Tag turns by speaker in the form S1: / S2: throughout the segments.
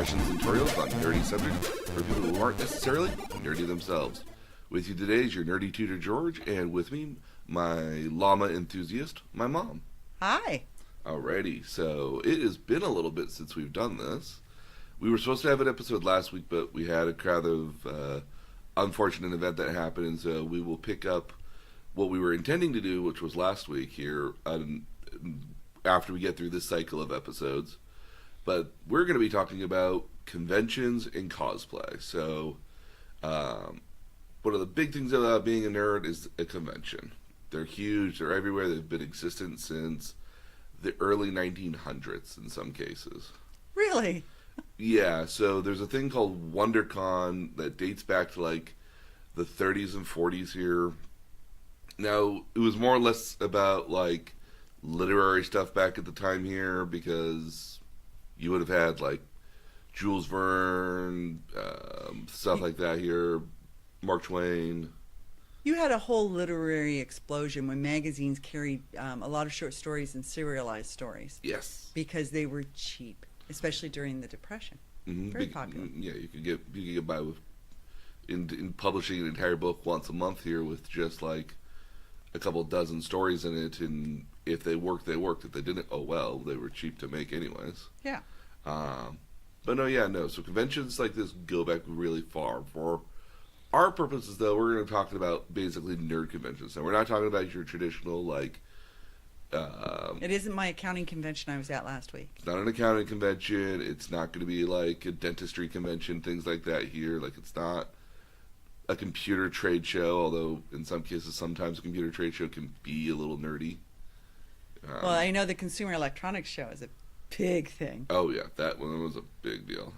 S1: discussions and tutorials on nerdy subjects for people who aren't necessarily nerdy themselves. With you today is your nerdy tutor George, and with me, my llama enthusiast, my mom.
S2: Hi.
S1: Alrighty, so it has been a little bit since we've done this. We were supposed to have an episode last week, but we had a kind of unfortunate event that happened, and so we will pick up what we were intending to do, which was last week here, after we get through this cycle of episodes. But we're going to be talking about conventions and cosplay. So, one of the big things about being a nerd is a convention. They're huge, they're everywhere, they've been existent since the early 1900s in some cases.
S2: Really?
S1: Yeah, so there's a thing called WonderCon that dates back to like the 30s and 40s here. Now, it was more or less about like literary stuff back at the time here, because you would have had like Jules Verne, stuff like that here, Mark Twain.
S2: You had a whole literary explosion when magazines carried a lot of short stories and serialized stories.
S1: Yes.
S2: Because they were cheap, especially during the Depression.
S1: Mm-hmm.
S2: Very popular.
S1: Yeah, you could get by with in publishing an entire book once a month here with just like a couple dozen stories in it, and if they worked, they worked. If they didn't, oh well, they were cheap to make anyways.
S2: Yeah.
S1: But no. So conventions like this go back really far. For our purposes, though, we're going to be talking about basically nerd conventions. Now, we're not talking about your traditional like.
S2: It isn't my accounting convention I was at last week.
S1: It's not an accounting convention. It's not going to be like a dentistry convention, things like that here. Like, it's not a computer trade show, although in some cases, sometimes a computer trade show can be a little nerdy.
S2: Well, I know the Consumer Electronics Show is a big thing.
S1: Oh, yeah, that one was a big deal.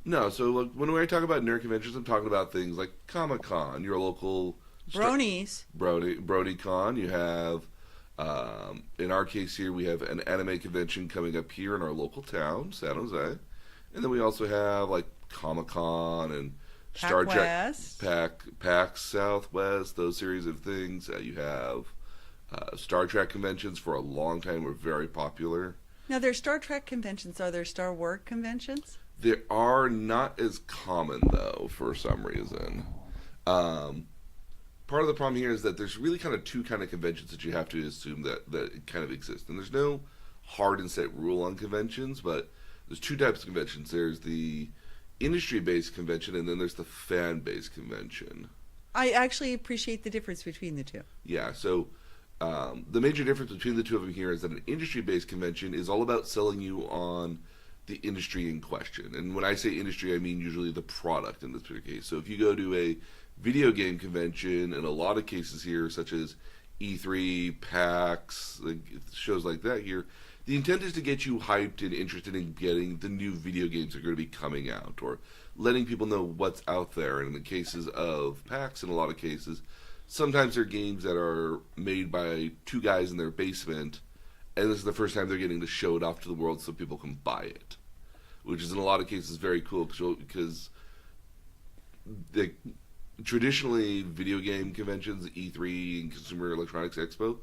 S1: No, so look, when I talk about nerd conventions, I'm talking about things like Comic-Con, your local...
S2: Bronies.
S1: BronyCon. You have, in our case here, we have an anime convention coming up here in our local town, San Jose. And then we also have, like, Comic-Con and Star Trek, PAX Southwest, those series of things. You have Star Trek conventions for a long time were very popular.
S2: Now, there's Star Trek conventions. Are there Star Wars conventions?
S1: They are not as common, though, for some reason. Part of the problem here is that there's really kind of two kind of conventions that you have to assume that kind of exist. And there's no hard and set rule on conventions, but there's two types of conventions. There's the industry-based convention, and then there's the fan-based convention.
S2: I actually appreciate the difference between the two.
S1: Yeah, so the major difference between the two of them here is that an industry-based convention is all about selling you on the industry in question. And when I say industry, I mean usually the product in this particular case. So if you go to a video game convention, in a lot of cases here, such as E3, PAX, like shows like that here, the intent is to get you hyped and interested in getting the new video games that are going to be coming out, or letting people know what's out there. And in the cases of PAX, in a lot of cases, sometimes they're games that are made by two guys in their basement, and this is the first time they're getting to show it off to the world so people can buy it, which is in a lot of cases very cool, because traditionally video game conventions, E3 and Consumer Electronics Expo,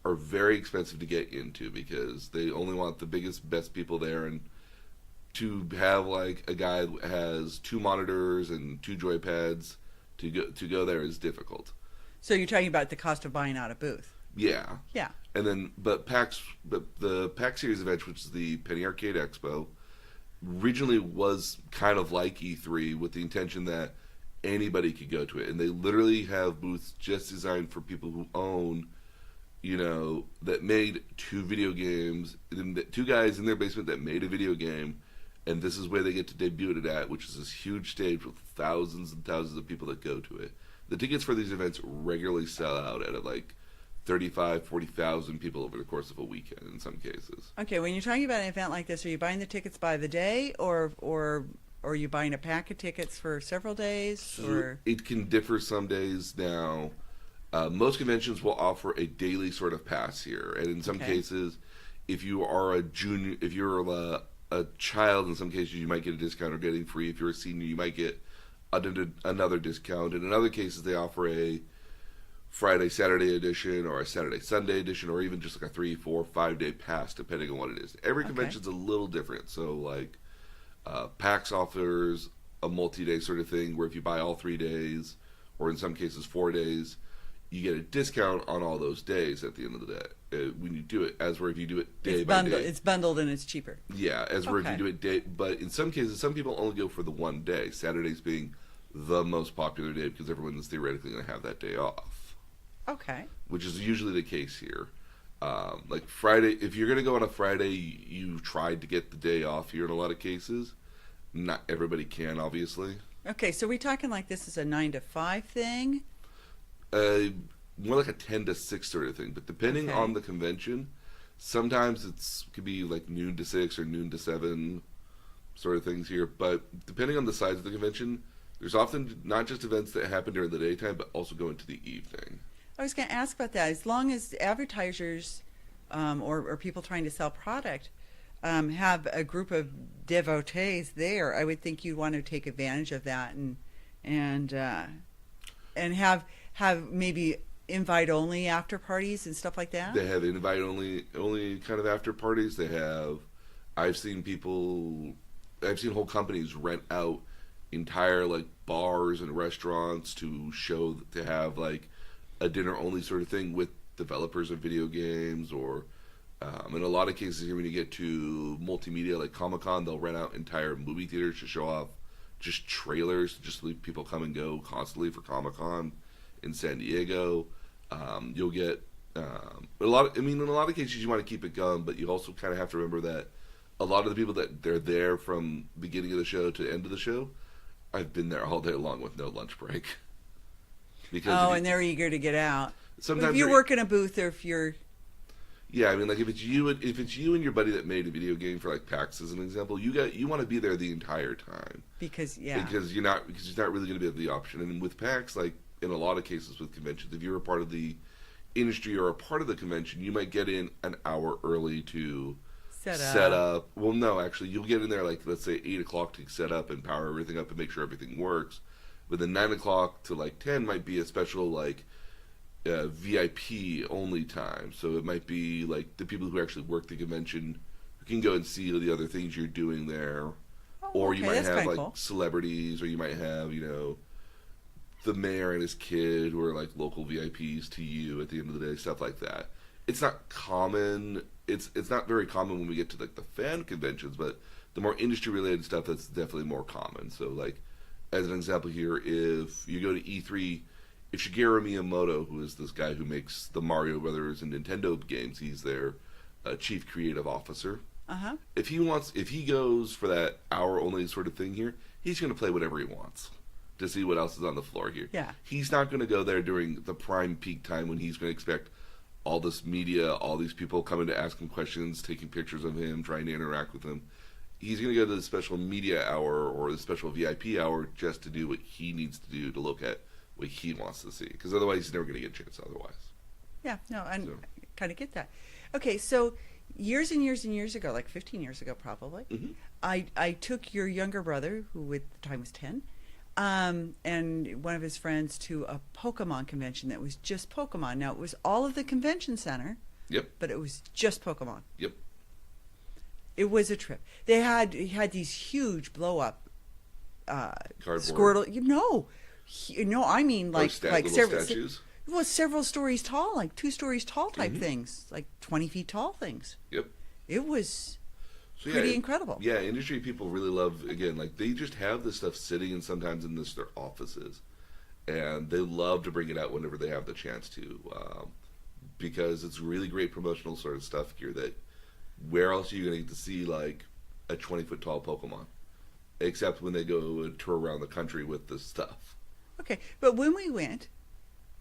S1: are very expensive to get into because they only want the biggest, best people there, and to have like a guy that has two monitors and two joypads to go there is difficult.
S2: So you're talking about the cost of buying out a booth.
S1: Yeah.
S2: Yeah.
S1: And then, but the PAX Series event, which is the Penny Arcade Expo, originally was kind of like E3 with the intention that anybody could go to it. And they literally have booths just designed for people who own, that made two video games, two guys in their basement that made a video game, and this is where they get to debut it at, which is this huge stage with thousands and thousands of people that go to it. The tickets for these events regularly sell out at like 35,000, 40,000 people over the course of a weekend in some cases.
S2: Okay, when you're talking about an event like this, are you buying the tickets by the day, or are you buying a pack of tickets for several days? Or
S1: it can differ some days now. Most conventions will offer a daily sort of pass here, and in some cases, if you are a junior, if you're a child, in some cases you might get a discount or getting free. If you're a senior, you might get another discount. And in other cases, they offer a Friday, Saturday edition, or a Saturday, Sunday edition, or even just like a 3, 4, 5 day pass, depending on what it is. Every convention's a little different. So, like, PAX offers a multi-day sort of thing where if you buy all 3 days, or in some cases 4 days, you get a discount on all those days at the end of the day when you do it. As where if you do it day by day,
S2: it's bundled and it's cheaper.
S1: yeah. As where if
S2: Okay.
S1: you do it day, but in some cases, some people only go for the one day. Saturdays being the most popular day because everyone is theoretically going to have that day off,
S2: Okay.
S1: which is usually the case here. Like Friday, if you're going to go on a Friday, you tried to get the day off here in a lot of cases. Not everybody can, obviously.
S2: Okay, so we're talking like this is a 9 to 5 thing?
S1: More like a 10 to 6 sort of thing. But depending
S2: Okay.
S1: on the convention, sometimes could be like noon to 6 or noon to 7 sort of things here. But depending on the size of the convention, there's often not just events that happen during the daytime, but also go into the evening.
S2: I was going to ask about that. As long as advertisers or people trying to sell product have a group of devotees there, I would think you'd want to take advantage of that and have maybe invite only after parties and stuff like that.
S1: They have invite only kind of after parties. I've seen whole companies rent out entire like bars and restaurants to have like a dinner only sort of thing with developers of video games, or in a lot of cases here when you get to multimedia like Comic-Con, they'll rent out entire movie theaters to show off just trailers, just to leave people come and go constantly for Comic-Con in San Diego. You'll get in a lot of cases you want to keep it going, but you also kind of have to remember that a lot of the people that they're there from beginning of the show to end of the show, I've been there all day long with no lunch break. Because
S2: and they're eager to get out.
S1: sometimes
S2: If you work in a booth or if you're
S1: yeah, I mean, like if it's you and your buddy that made a video game for like PAX as an example, you want to be there the entire time
S2: because
S1: because it's not really going to be the option. And with PAX, like in a lot of cases with conventions, if you're a part of the industry or a part of the convention, you might get in an hour early to set up. Well, no, actually, you'll get in there like let's say 8 o'clock to set up and power everything up and make sure everything works. But then 9 o'clock to like 10 might be a special like VIP only time. So it might be like the people who actually work the convention who can go and see the other things you're doing there. Or you might
S2: that's
S1: have
S2: kinda
S1: like
S2: cool.
S1: celebrities, or you might have, the mayor and his kid who are like local VIPs to you at the end of the day, stuff like that. It's not common. It's not very common when we get to like the fan conventions, but the more industry related stuff, that's definitely more common. So like as an example here, if you go to E3, if Shigeru Miyamoto, who is this guy who makes the Mario Brothers and Nintendo games, he's their chief creative officer. If he goes for that hour only sort of thing here, he's going to play whatever he wants to see what else is on the floor here.
S2: Yeah.
S1: He's not going to go there during the prime peak time when he's going to expect all this media, all these people coming to ask him questions, taking pictures of him, trying to interact with him. He's going to go to the special media hour or the special VIP hour just to do what he needs to do to look at what he wants to see. Because otherwise, he's never going to get a chance otherwise.
S2: Yeah, no, I
S1: So.
S2: kind of get that. Okay, so years and years and years ago, like 15 years ago probably,
S1: Mhm.
S2: I took your younger brother, who at the time was 10, and one of his friends to a Pokemon convention that was just Pokemon. Now, it was all of the convention center,
S1: Yep.
S2: but it was just Pokemon.
S1: Yep.
S2: It was a trip. He had these huge blow-up
S1: Cardboard.
S2: Squirtle. I mean like
S1: Little
S2: several
S1: statues.
S2: Well, several stories tall, like 2 stories tall type
S1: Mhm.
S2: things, like 20 feet tall things.
S1: Yep.
S2: It was
S1: So,
S2: pretty incredible.
S1: Yeah, industry people really love, again, like they just have this stuff sitting and sometimes in their offices. And they love to bring it out whenever they have the chance to. Because it's really great promotional sort of stuff here that where else are you going to get to see like a 20-foot tall Pokemon? Except when they go and tour around the country with this stuff.
S2: Okay, but when we went,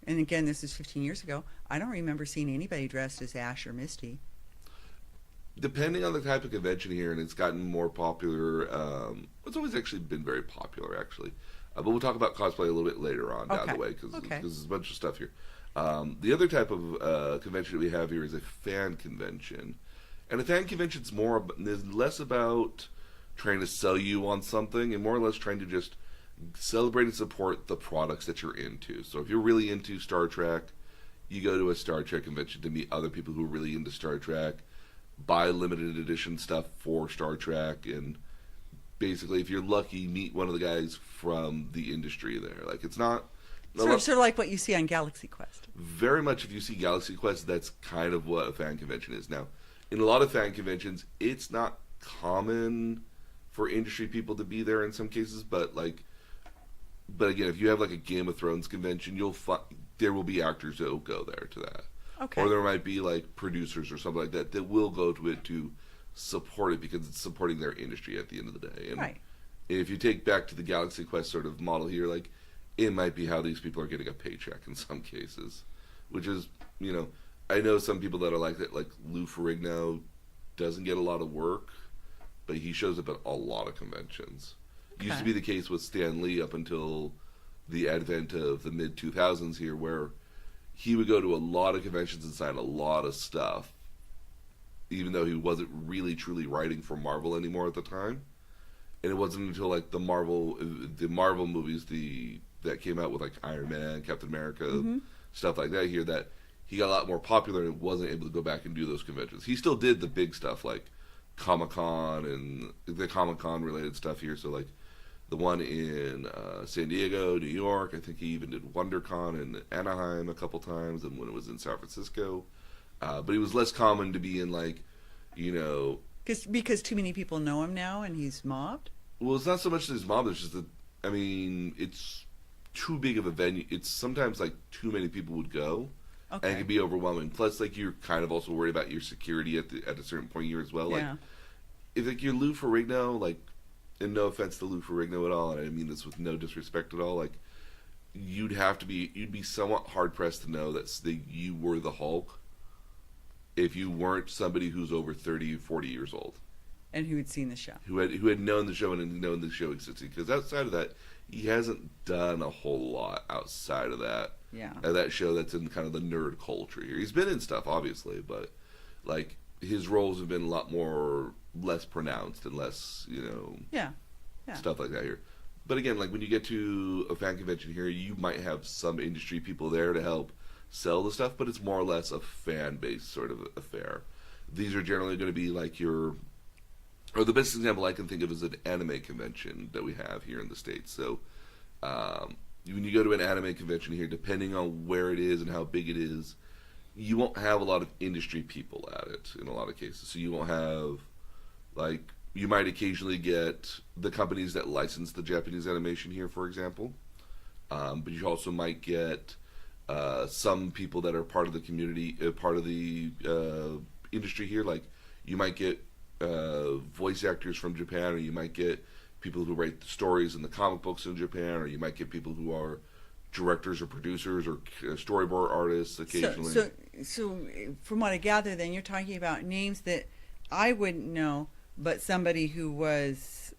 S2: and again, this is 15 years ago, I don't remember seeing anybody dressed as Ash or Misty.
S1: Depending on the type of convention here, and it's gotten more popular. It's always actually been very popular, actually. But we'll talk about cosplay a little bit later on down the way because there's a bunch of stuff here. The other type of convention that we have here is a fan convention. And a fan convention is less about trying to sell you on something and more or less trying to just celebrate and support the products that you're into. So if you're really into Star Trek, you go to a Star Trek convention to meet other people who are really into Star Trek, buy limited edition stuff for Star Trek, and basically, if you're lucky, meet one of the guys from the industry there. Like, it's not
S2: Sort of like what you see on Galaxy Quest.
S1: very much. If you see Galaxy Quest, that's kind of what a fan convention is now. In a lot of fan conventions, it's not common for industry people to be there in some cases, but again, if you have like a Game of Thrones convention, there will be actors that will go there to that.
S2: Okay.
S1: Or there might be like producers or something like that that will go to it to support it because it's supporting their industry at the end of the day. And
S2: Right.
S1: if you take back to the Galaxy Quest sort of model here, like, it might be how these people are getting a paycheck in some cases, which is, I know some people that are like that. Like Lou Ferrigno doesn't get a lot of work, but he shows up at a lot of conventions.
S2: Okay.
S1: Used to be the case with Stan Lee up until the advent of the mid 2000s here, where he would go to a lot of conventions and sign a lot of stuff, even though he wasn't really truly writing for Marvel anymore at the time. And it wasn't until like the Marvel movies, that came out with like Iron Man, Captain America, stuff like that here, that he got a lot more popular and wasn't able to go back and do those conventions. He still did the big stuff like Comic-Con and the Comic-Con related stuff here. So like the one in San Diego, New York. I think he even did WonderCon in Anaheim a couple times, and when it was in San Francisco. But he was less common to be in like,
S2: Because too many people know him now and he's mobbed?
S1: Well, it's not so much that he's mobbed. It's just that, it's too big of a venue. It's sometimes like too many people would go.
S2: Okay.
S1: And it can be overwhelming. Plus, like, you're kind of also worried about your security at a certain point here as well. Like,
S2: Yeah.
S1: if like you're Lou Ferrigno, like, and no offense to Lou Ferrigno at all, and I mean this with no disrespect at all, like, you'd be somewhat hard pressed to know that you were the Hulk if you weren't somebody who's over 30, 40 years old.
S2: And who had seen the show.
S1: Who had known the show and had known the show existed. Because outside of that, he hasn't done a whole lot outside of that.
S2: Yeah.
S1: That show that's in kind of the nerd culture here. He's been in stuff, obviously, but like his roles have been a lot less pronounced and less,
S2: Yeah.
S1: stuff like that here. But again, like when you get to a fan convention here, you might have some industry people there to help sell the stuff, but it's more or less a fan-based sort of affair. These are generally going to be like the best example I can think of is an anime convention that we have here in the States. So, when you go to an anime convention here, depending on where it is and how big it is, you won't have a lot of industry people at it in a lot of cases. So you won't have, like, you might occasionally get the companies that license the Japanese animation here, for example. But you also might get some people that are part of the community, part of the industry here. Like, you might get voice actors from Japan, or you might get people who write the stories in the comic books in Japan, or you might get people who are directors or producers or storyboard artists occasionally.
S2: So from what I gather, then you're talking about names that I wouldn't know, but somebody who was,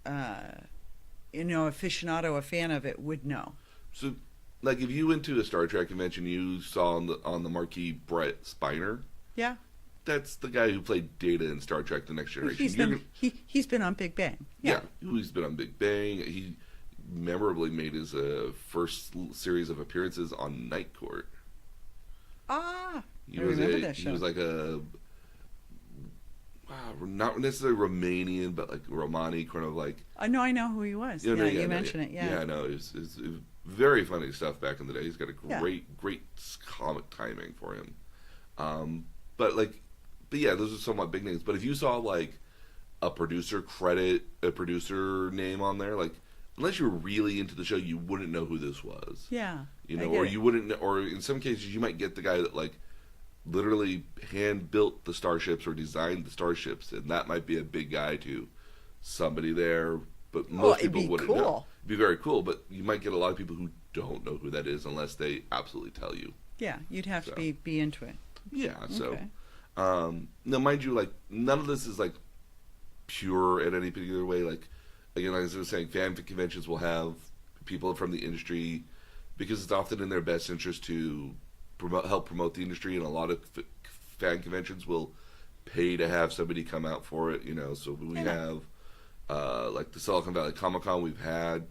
S2: aficionado, a fan of it, would know.
S1: So, like, if you went to a Star Trek convention, you saw on the marquee Brett Spiner.
S2: Yeah.
S1: That's the guy who played Data in Star Trek: The Next Generation.
S2: He's been on Big Bang.
S1: Yeah, he's been on Big Bang. He memorably made his first series of appearances on Night Court.
S2: I remember that show.
S1: He was like not necessarily Romanian, but like Romani, kind of like.
S2: I know who he was. You mentioned it. Yeah.
S1: Yeah, I know. It was very funny stuff back in the day. He's got a great comic timing for him. But yeah, those are somewhat big names. But if you saw like a producer name on there, like, unless you're really into the show, you wouldn't know who this was.
S2: Yeah.
S1: Or you wouldn't, or in some cases you might get the guy that like literally hand built the starships or designed the starships, and that might be a big guy to somebody there. But most people wouldn't know. It'd be very cool, but you might get a lot of people who don't know who that is unless they absolutely tell you.
S2: Yeah, you'd have to be into it.
S1: Yeah, so.
S2: Okay.
S1: Now, mind you, like, none of this is, like, pure in any particular way. Like, again, like I was saying, fan conventions will have people from the industry because it's often in their best interest to help promote the industry, and a lot of fan conventions will pay to have somebody come out for it, So we have, like, the Silicon Valley Comic-Con, we've had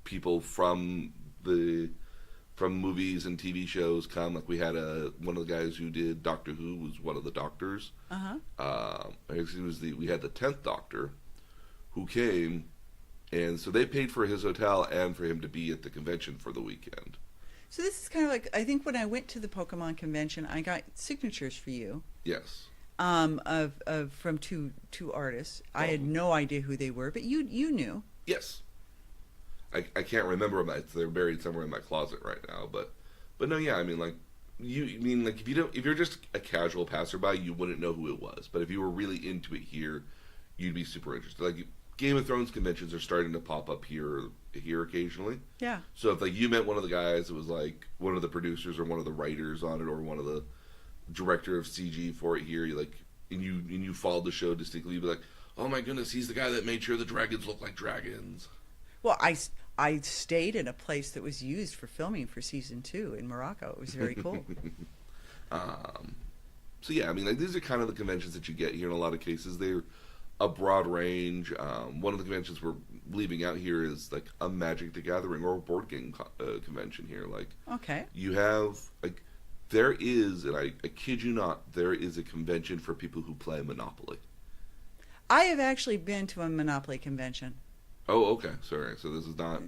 S1: people from movies and TV shows come. Like, we had one of the guys who did Doctor Who was one of the doctors.
S2: Uh-huh.
S1: We had the 10th Doctor who came And so they paid for his hotel and for him to be at the convention for the weekend.
S2: So this is kind of like, I think when I went to the Pokemon convention, I got signatures for you.
S1: Yes.
S2: Of from two artists. I had no idea who they were, but you knew.
S1: Yes. I can't remember them. They're buried somewhere in my closet right now. But no, yeah. I mean, like if you're just a casual passerby, you wouldn't know who it was. But if you were really into it here, you'd be super interested. Like Game of Thrones conventions are starting to pop up here occasionally.
S2: Yeah.
S1: So if like you met one of the guys, it was like one of the producers or one of the writers on it, or one of the director of CG for it here, and you followed the show distinctly, you'd be like, oh my goodness, he's the guy that made sure the dragons look like dragons.
S2: Well, I stayed in a place that was used for filming for season 2 in Morocco. It was very cool.
S1: So yeah, I mean, like these are kind of the conventions that you get here in a lot of cases. They're a broad range. One of the conventions we're leaving out here is like a Magic the Gathering or a board game convention here. Like,
S2: Okay.
S1: you have like there is, and I kid you not, there is a convention for people who play Monopoly.
S2: I have actually been to a Monopoly convention.
S1: Oh, okay. Sorry. So this is not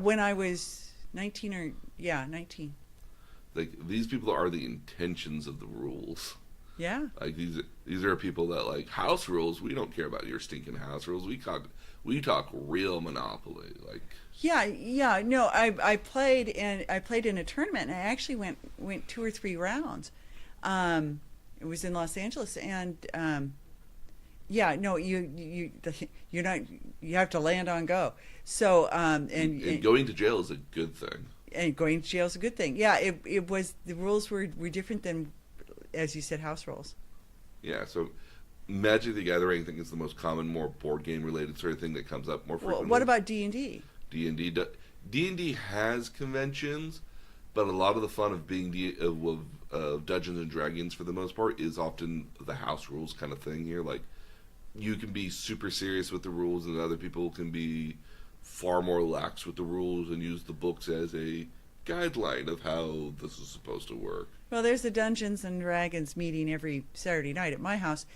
S2: When I was 19 19.
S1: like these people are the intentions of the rules.
S2: Yeah.
S1: Like these are people that like house rules. We don't care about your stinking house rules. We talk real Monopoly. Like
S2: Yeah. No, I played in a tournament, and I actually went 2 or 3 rounds. It was in Los Angeles, and yeah, no, you're not, you have to land on go. So
S1: and going to jail is a good thing.
S2: And going to jail is a good thing. Yeah, it was, the rules were different than, as you said, house rules.
S1: Yeah, so Magic the Gathering, I think, is the most common, more board game related sort of thing that comes up more frequently.
S2: Well, what about D&D?
S1: D&D has conventions, but a lot of the fun of being of Dungeons and Dragons for the most part is often the house rules kind of thing here. Like, you can be super serious with the rules, and other people can be far more lax with the rules and use the books as a guideline of how this is supposed to work.
S2: Well, there's a Dungeons and Dragons meeting every Saturday night at my house.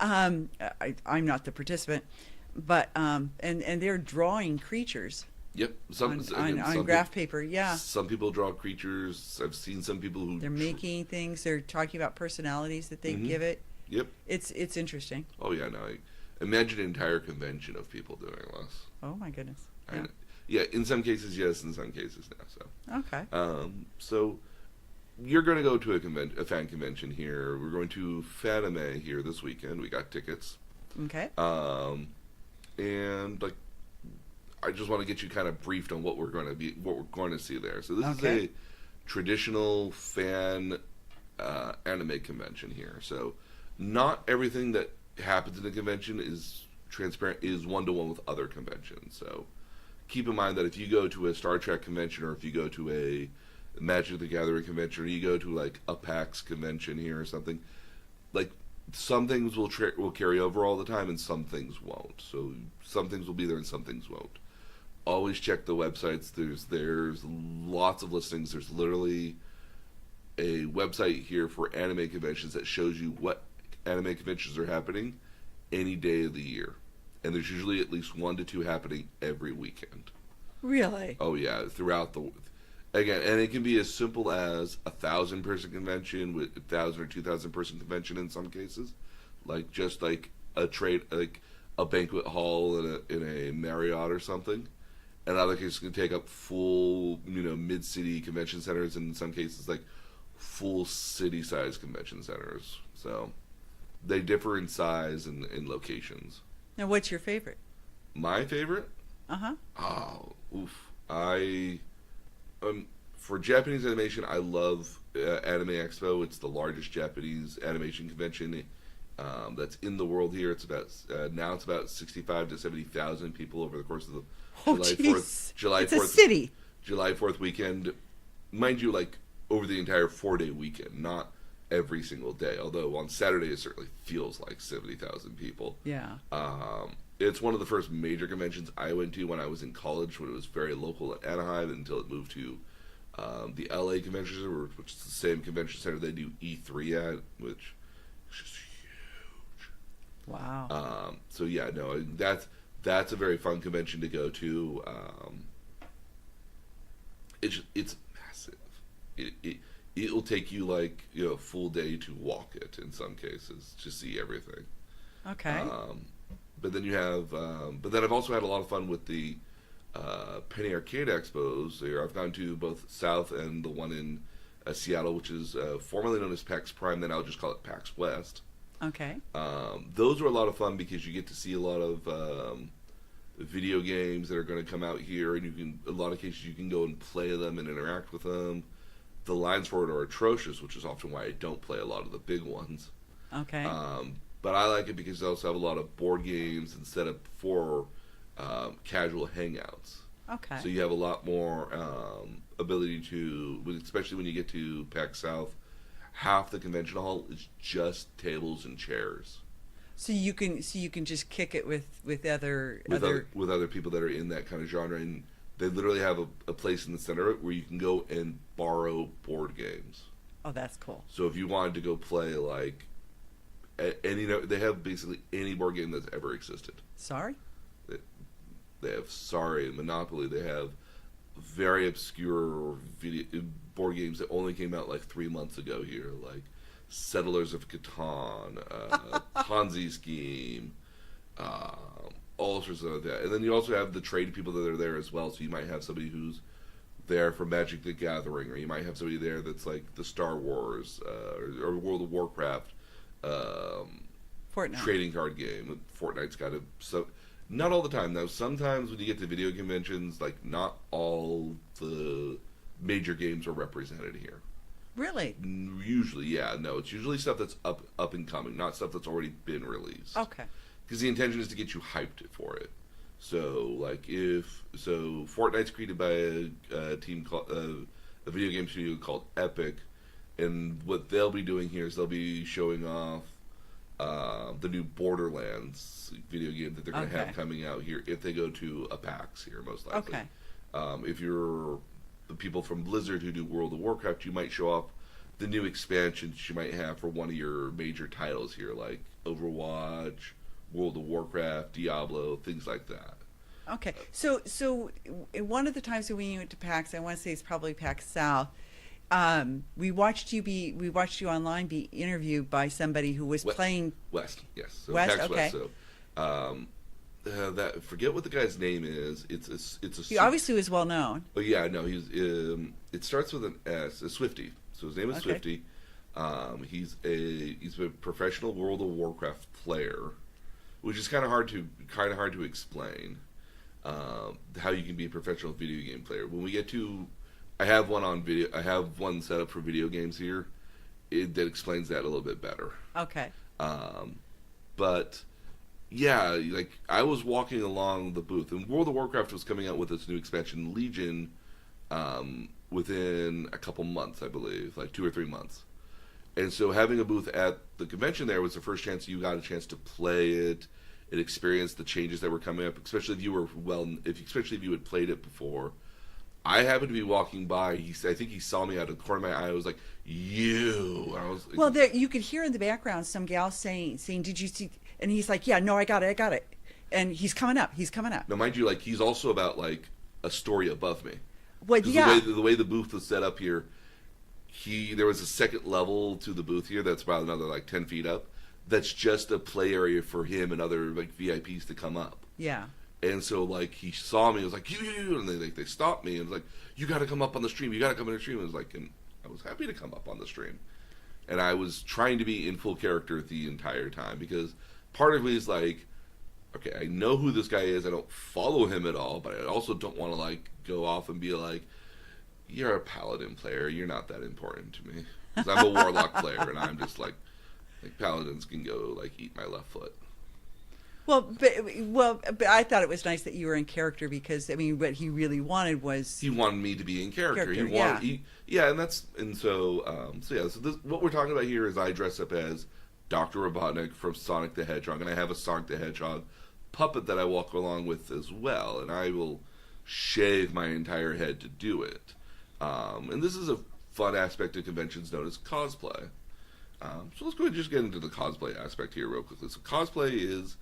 S2: I'm not the participant, but and they're drawing creatures.
S1: Yep,
S2: on graph paper. Yeah,
S1: some people draw creatures. I've seen some people who
S2: they're making things. They're talking about personalities that they give it.
S1: Yep,
S2: it's interesting.
S1: Oh yeah, no. Imagine an entire convention of people doing this.
S2: Oh my goodness.
S1: Yeah, in some cases yes, in some cases no. So
S2: okay.
S1: So you're going to go to a fan convention here. We're going to Fanime here this weekend. We got tickets.
S2: Okay.
S1: And like, I just want to get you kind of briefed on what we're going to see there. So this is a traditional fan anime convention here. So not everything that happens in a convention is transparent, is one-to-one with other conventions. So keep in mind that if you go to a Star Trek convention, or if you go to a Magic the Gathering convention, or you go to like a PAX convention here or something, like some things will carry over all the time and some things won't. So some things will be there and some things won't. Always check the websites. There's lots of listings. There's literally a website here for anime conventions that shows you what anime conventions are happening any day of the year. And there's usually at least 1 to 2 happening every weekend.
S2: Really?
S1: Oh yeah, throughout again, and it can be as simple as 1,000-person convention with 1,000 or 2,000-person convention in some cases, like just like a banquet hall in a Marriott or something. And other cases can take up full, mid-city convention centers, and in some cases like full city-sized convention centers. So they differ in size and in locations.
S2: Now, what's your favorite?
S1: My favorite?
S2: Uh-huh.
S1: Oh, oof. For Japanese animation, I love Anime Expo. It's the largest Japanese animation convention that's in the world here. It's about now it's about 65 to 70,000 people over the course of the July 4th.
S2: A city.
S1: July 4th weekend, mind you, like over the entire 4-day weekend, not every single day. Although on Saturday it certainly feels like 70,000 people.
S2: Yeah.
S1: It's one of the first major conventions I went to when I was in college, when it was very local at Anaheim, until it moved to the LA Convention Center, which is the same convention center they do E3 at, which is just huge.
S2: Wow.
S1: So yeah, no, That's a very fun convention to go to. It's massive. It'll take you like a full day to walk it in some cases to see everything.
S2: Okay.
S1: But then you have, but then I've also had a lot of fun with the Penny Arcade Expos. I've gone to both South and the one in Seattle, which is formerly known as PAX Prime. Then I'll just call it PAX West.
S2: Okay.
S1: Those were a lot of fun because you get to see a lot of video games that are going to come out here, and in a lot of cases you can go and play them and interact with them. The lines for it are atrocious, which is often why I don't play a lot of the big ones.
S2: Okay.
S1: But I like it because they also have a lot of board games and set up for casual hangouts.
S2: Okay.
S1: So you have a lot more ability to, especially when you get to PAX South, half the convention hall is just tables and chairs.
S2: So you can just kick it with other
S1: people that are in that kind of genre, and they literally have a place in the center where you can go and borrow board games.
S2: Oh, that's cool.
S1: So if you wanted to go play like any, they have basically any board game that's ever existed.
S2: Sorry?
S1: They have Monopoly. They have very obscure board games that only came out like 3 months ago here, like Settlers of Catan, Ponzi Scheme, all sorts of that. And then you also have the trade people that are there as well. So you might have somebody who's there for Magic the Gathering, or you might have somebody there that's like the Star Wars or World of Warcraft
S2: Fortnite
S1: trading card game. Fortnite's got so not all the time. Now sometimes when you get to video conventions, like not all the major games are represented here.
S2: Really?
S1: Usually, yeah. No, it's usually stuff that's up and coming, not stuff that's already been released.
S2: Okay.
S1: Because the intention is to get you hyped for it. So, like, Fortnite's created by a team called a video game studio called Epic, and what they'll be doing here is they'll be showing off the new Borderlands video game that they're going to have coming out here if they go to a PAX here, most likely.
S2: Okay.
S1: If you're the people from Blizzard who do World of Warcraft, you might show off the new expansions you might have for one of your major titles here, like Overwatch, World of Warcraft, Diablo, things like that.
S2: Okay. So one of the times that we went to PAX, I want to say it's probably PAX South, we watched you online be interviewed by somebody who was playing
S1: West. Yes. So
S2: West.
S1: PAX
S2: Okay.
S1: West. So, forget what the guy's name is.
S2: He obviously was well known.
S1: Oh yeah, no, he's it starts with an S, a Swifty. So his name is Swifty. He's a professional World of Warcraft player, which is kind of hard to explain. How you can be a professional video game player. When we get to, I have one on video. I have one set up for video games here. That explains that a little bit better.
S2: Okay.
S1: But yeah, like I was walking along the booth, and World of Warcraft was coming out with its new expansion, Legion, within a couple months, I believe, like 2 or 3 months. And so having a booth at the convention there was the first chance you got a chance to play it and experience the changes that were coming up, especially if you were especially if you had played it before. I happened to be walking by. I think he saw me out of the corner of my eye. I was like, "You!" And I was like,
S2: well, there you could hear in the background some gal saying, "Did you see?" And he's like, "Yeah, no, I got it." And he's coming up. Now,
S1: mind you, like he's also about like a story above me.
S2: Well, yeah.
S1: The way the booth was set up here, there was a second level to the booth here that's about another like 10 feet up. That's just a play area for him and other like VIPs to come up.
S2: Yeah.
S1: And so like he saw me, and was like, you, and they stopped me and was like, you got to come up on the stream. You got to come on the stream. And I was like, and I was happy to come up on the stream, and I was trying to be in full character the entire time because part of me is like, okay, I know who this guy is. I don't follow him at all, but I also don't want to like go off and be like, you're a paladin player. You're not that important to me. Because I'm a warlock player, and I'm just like paladins can go like eat my left foot.
S2: Well, but I thought it was nice that you were in character because I mean, what he really wanted was
S1: he wanted me to be in character. So what we're talking about here is I dress up as Dr. Robotnik from Sonic the Hedgehog, and I have a Sonic the Hedgehog puppet that I walk along with as well, and I will shave my entire head to do it. And this is a fun aspect of conventions known as cosplay. So let's go ahead and just get into the cosplay aspect here real quickly. So cosplay is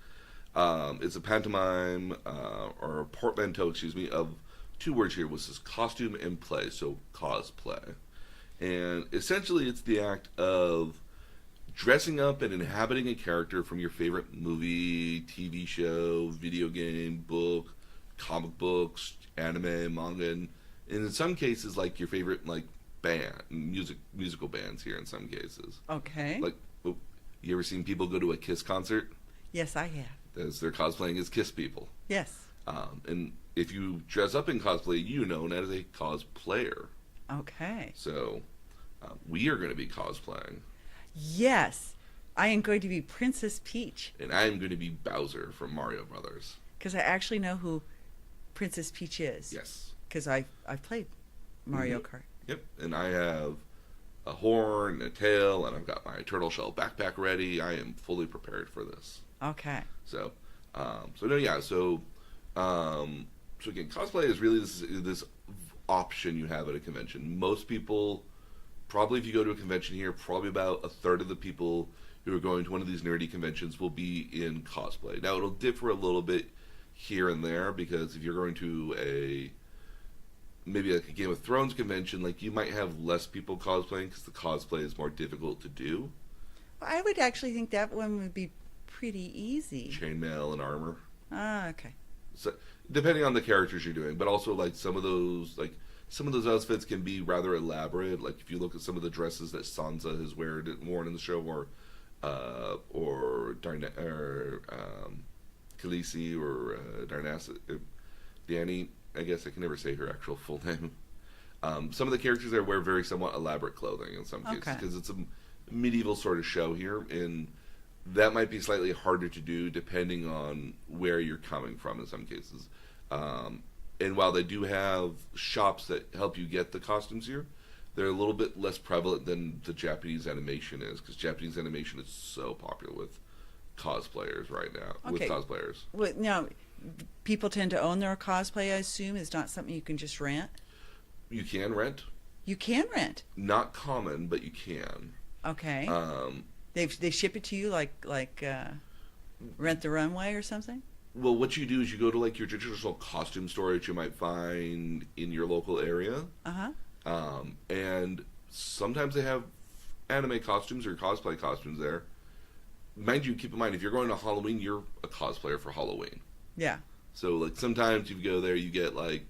S1: It's a pantomime or a portmanteau, excuse me, of two words here, which is costume and play, so cosplay. And essentially, it's the act of dressing up and inhabiting a character from your favorite movie, TV show, video game, book, comic books, anime, manga, and in some cases, like your favorite like band, musical bands here. In some cases,
S2: Okay.
S1: like you ever seen people go to a Kiss concert?
S2: Yes, I have.
S1: As they're cosplaying as Kiss people.
S2: Yes.
S1: And if you dress up in cosplay, you're known as a cosplayer.
S2: Okay.
S1: So we are going to be cosplaying.
S2: Yes. I am going to be Princess Peach
S1: And I am going to be Bowser from Mario Brothers.
S2: because I actually know who Princess Peach is.
S1: Yes.
S2: Because I've played Mario
S1: Mhm.
S2: Kart.
S1: Yep. And I have a horn, a tail, and I've got my turtle shell backpack ready. I am fully prepared for this.
S2: Okay.
S1: So, so no, yeah. So again, cosplay is really this option you have at a convention. Most people, probably if you go to a convention here, probably about a third of the people who are going to one of these nerdy conventions will be in cosplay. Now it'll differ a little bit here and there because if you're going to maybe like a Game of Thrones convention, like you might have less people cosplaying because the cosplay is more difficult to do.
S2: Well, I would actually think that one would be pretty easy.
S1: Chainmail and armor.
S2: Ah, okay.
S1: So depending on the characters you're doing, but also like some of those outfits can be rather elaborate. Like if you look at some of the dresses that Sansa has worn in the show, or Khaleesi or Dany. I guess I can never say her actual full name. Some of the characters there wear very somewhat elaborate clothing in some cases because it's a medieval sort of show here, and that might be slightly harder to do depending on where you're coming from in some cases. And while they do have shops that help you get the costumes here, they're a little bit less prevalent than the Japanese animation is, because Japanese animation is so popular with cosplayers right now.
S2: Okay.
S1: With cosplayers.
S2: Well, now, people tend to own their cosplay, I assume. It's not something you can just rent.
S1: You can rent.
S2: You can rent.
S1: Not common, but you can.
S2: Okay.
S1: Um,
S2: They ship it to you like Rent the Runway or something?
S1: well, what you do is you go to like your traditional costume store that you might find in your local area.
S2: Uh-huh.
S1: And sometimes they have anime costumes or cosplay costumes there. Mind you, keep in mind, if you're going to Halloween, you're a cosplayer for Halloween.
S2: Yeah.
S1: So, like, sometimes you go there, you get, like,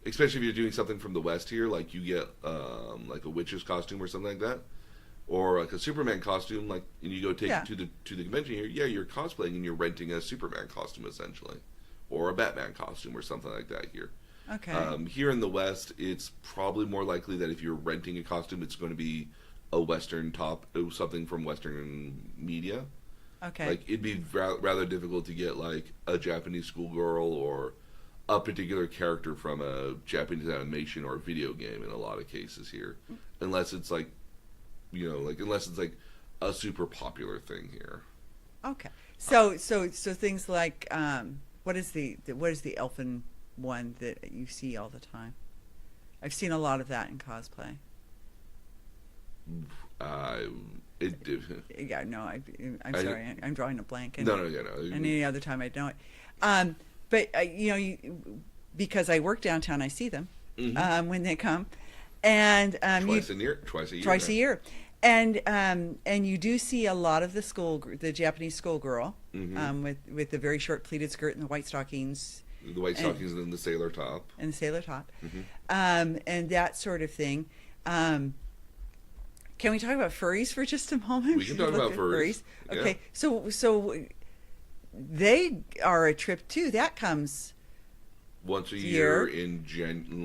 S1: especially if you're doing something from the West here, like, you get, like, a witch's costume or something like that. Or, like, a Superman costume, like, and you go take it to the convention here, yeah, you're cosplaying and you're renting a Superman costume, essentially. Or a Batman costume or something like that here.
S2: Okay.
S1: Here in the West, it's probably more likely that if you're renting a costume, it's going to be a Western something from Western media.
S2: Okay.
S1: Like, it'd be rather difficult to get, like, a Japanese schoolgirl or a particular character from a Japanese animation or a video game in a lot of cases here. Unless it's, like, unless it's, like, a super popular thing here.
S2: Okay. So things like what is the elfin one that you see all the time? I've seen a lot of that in cosplay. Yeah, no, I'm sorry, I'm drawing a blank.
S1: No.
S2: And any other time I'd know it. But because I work downtown, I see them when they come, and
S1: twice a year.
S2: Twice a year, and you do see a lot of the Japanese schoolgirl with the very short pleated skirt and the white stockings.
S1: The white stockings and the sailor top.
S2: And the sailor top. And that sort of thing. Can we talk about furries for just a moment?
S1: We can talk about furries.
S2: Okay, yeah. So they are a trip too. That comes
S1: once a year in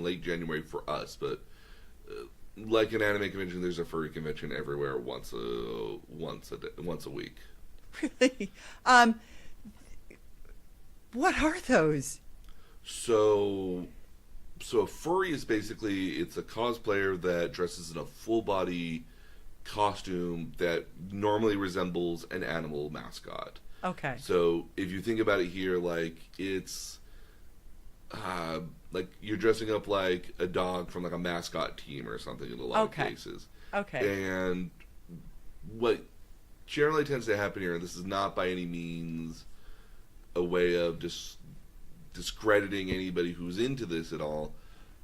S1: late January for us, but like an anime convention, there's a furry convention everywhere once a week.
S2: Really? What are those?
S1: So a furry is basically, it's a cosplayer that dresses in a full body costume that normally resembles an animal mascot.
S2: Okay.
S1: So if you think about it here, like it's like you're dressing up like a dog from like a mascot team or something in a lot of cases.
S2: Okay.
S1: And what generally tends to happen here, and this is not by any means a way of discrediting anybody who's into this at all,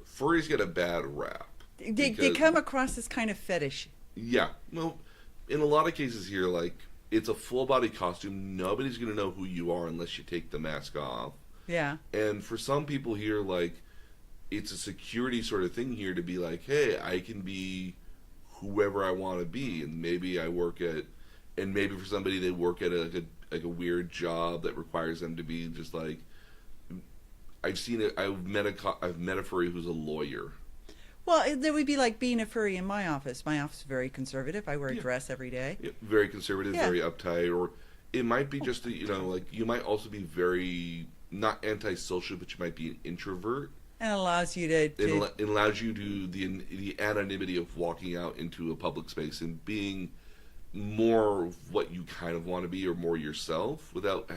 S1: furries get a bad rap.
S2: They come across as kind of fetish.
S1: Yeah. Well, in a lot of cases here, like, it's a full body costume. Nobody's going to know who you are unless you take the mask off.
S2: Yeah.
S1: And for some people here, like, it's a security sort of thing here to be like, hey, I can be whoever I want to be. And maybe I work at, and maybe for somebody they work at a weird job that requires them to be just like, I've met a furry who's a lawyer.
S2: Well, that would be like being a furry in my office. My office is very conservative. I wear a
S1: Yeah.
S2: dress every day.
S1: Yeah, very conservative,
S2: Yeah.
S1: very uptight, or it might be just like you might also be very not antisocial, but you might be an introvert.
S2: And it allows you to
S1: It allows you to the anonymity of walking out into a public space and being more of what you kind of want to be, or more yourself, without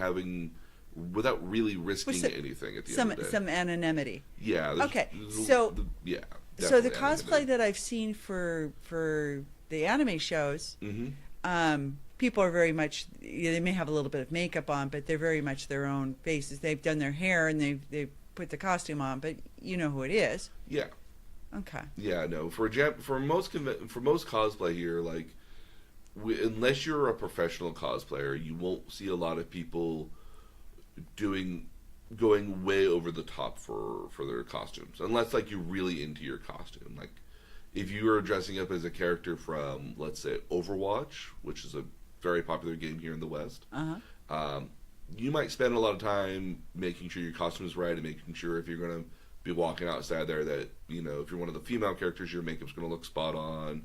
S1: really risking anything at the end of the day.
S2: some anonymity.
S1: Yeah.
S2: Okay, so
S1: definitely
S2: the cosplay
S1: anonymity.
S2: that I've seen for the anime shows,
S1: Mm-hmm.
S2: people are very much, they may have a little bit of makeup on, but they're very much their own faces. They've done their hair and they've put the costume on, but you know who it is.
S1: Yeah.
S2: Okay.
S1: Yeah, no. For most cosplay here, like, unless you're a professional cosplayer, you won't see a lot of people going way over the top for their costumes, unless like you're really into your costume. Like, if you are dressing up as a character from, let's say, Overwatch, which is a very popular game here in the West, you might spend a lot of time making sure your costume is right and making sure if you're going to be walking outside there that, if you're one of the female characters, your makeup's going to look spot on,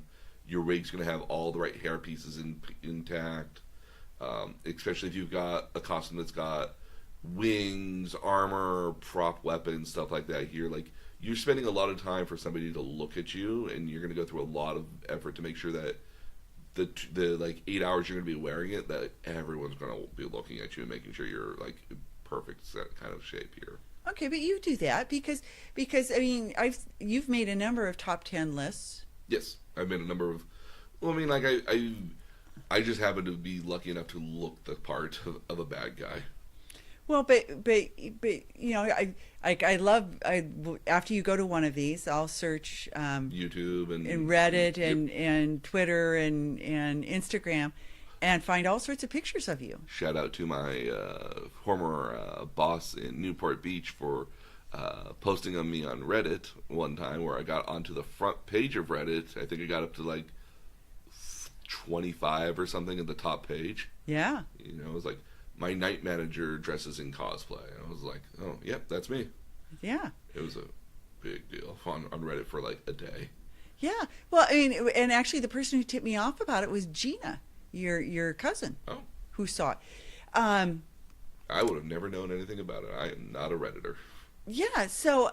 S1: your wig's going to have all the right hair pieces intact, especially if you've got a costume that's got wings, armor, prop weapons, stuff like that here. Like, you're spending a lot of time for somebody to look at you, and you're going to go through a lot of effort to make sure that the like 8 hours you're going to be wearing it, that everyone's going to be looking at you and making sure you're like perfect set kind of shape here.
S2: Okay, but you do that because I mean, you've made a number of top 10 lists.
S1: Yes, I've made a number of. Well, I mean, like I just happen to be lucky enough to look the part of a bad guy.
S2: Well, but I love after you go to one of these, I'll search
S1: YouTube and
S2: Reddit
S1: yep.
S2: and Twitter and Instagram, and find all sorts of pictures of you.
S1: Shout out to my former boss in Newport Beach for posting on me on Reddit one time, where I got onto the front page of Reddit. I think I got up to like 25 or something at the top page.
S2: Yeah.
S1: It was like, my night manager dresses in cosplay. I was like, oh, yep, that's me.
S2: Yeah.
S1: It was a big deal on Reddit for like a day.
S2: Yeah. Well, I mean, and actually the person who tipped me off about it was Gina, your cousin, who saw it.
S1: I would have never known anything about it. I am not a Redditor.
S2: Yeah. So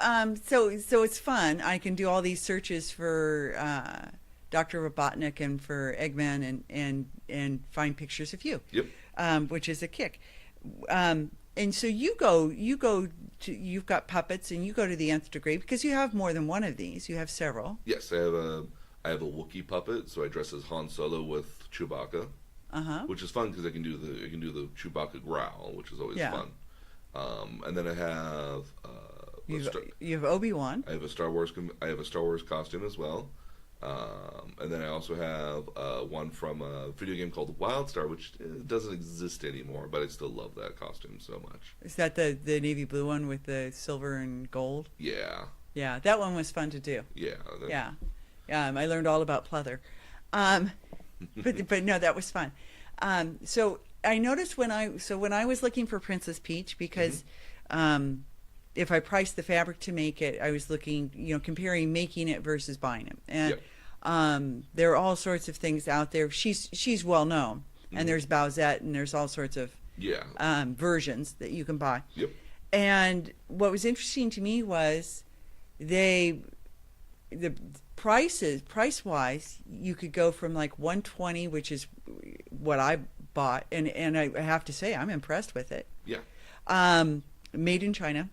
S2: it's fun. I can do all these searches for Dr. Robotnik and for Eggman and find pictures of you.
S1: Yep.
S2: Which is a kick. And so you've got puppets, and you go to the nth degree because you have more than one of these. You have several.
S1: Yes, I have a Wookiee puppet, so I dress as Han Solo with Chewbacca, which is fun because I can do the Chewbacca growl, which is always fun. And then I have
S2: you have Obi-Wan.
S1: I have a Star Wars costume as well. And then I also have one from a video game called WildStar, which doesn't exist anymore, but I still love that costume so much.
S2: Is that the navy blue one with the silver and gold?
S1: Yeah.
S2: Yeah, that one was fun to do.
S1: Yeah.
S2: Yeah. I learned all about pleather. But no, that was fun. So I noticed when I was looking for Princess Peach, because if I priced the fabric to make it, I was looking, comparing making it versus buying it. And there are all sorts of things out there. She's well known, and there's Bowsette, and there's all sorts of versions that you can buy.
S1: Yep.
S2: And what was interesting to me was the price-wise, you could go from like $120, which is what I bought, and I have to say I'm impressed with it.
S1: Yeah.
S2: Made in China.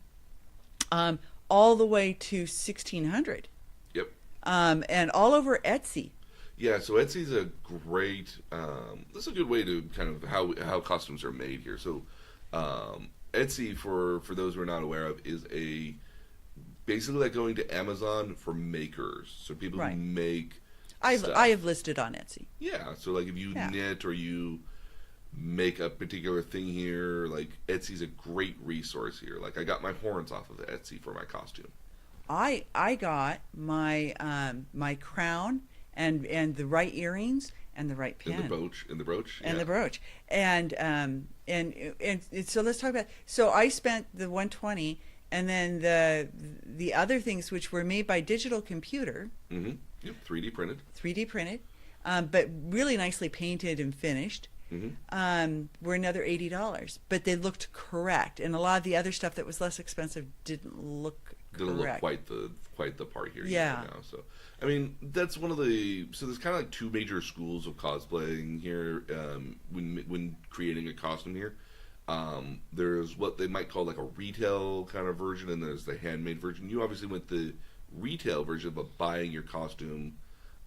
S2: All the way to $1,600.
S1: Yep.
S2: And all over Etsy.
S1: Yeah, so Etsy's a great. This is a good way to kind of how costumes are made here. So, Etsy, for those who are not aware of, is a basically like going to Amazon for makers. So people
S2: Right.
S1: who make
S2: I
S1: stuff.
S2: have listed on Etsy.
S1: Yeah. So like if you
S2: Yeah.
S1: knit or you make a particular thing here, like Etsy's a great resource here. Like I got my horns off of Etsy for my costume.
S2: I got my my crown and the right earrings and the right pin
S1: In the brooch,
S2: and
S1: yeah.
S2: the brooch and so let's talk about. So I spent the 120, and then the other things which were made by digital computer,
S1: Mm-hmm. Yep, 3D printed.
S2: 3D printed, but really nicely painted and finished.
S1: Mm-hmm.
S2: Were another $80, but they looked correct, and a lot of the other stuff that was less expensive didn't look
S1: Didn't look
S2: correct.
S1: quite the part here.
S2: Yeah.
S1: Now, so I mean that's one of the there's kind of like two major schools of cosplaying here. When creating a costume here, there's what they might call like a retail kind of version, and there's the handmade version. You obviously went the retail version of buying your costume,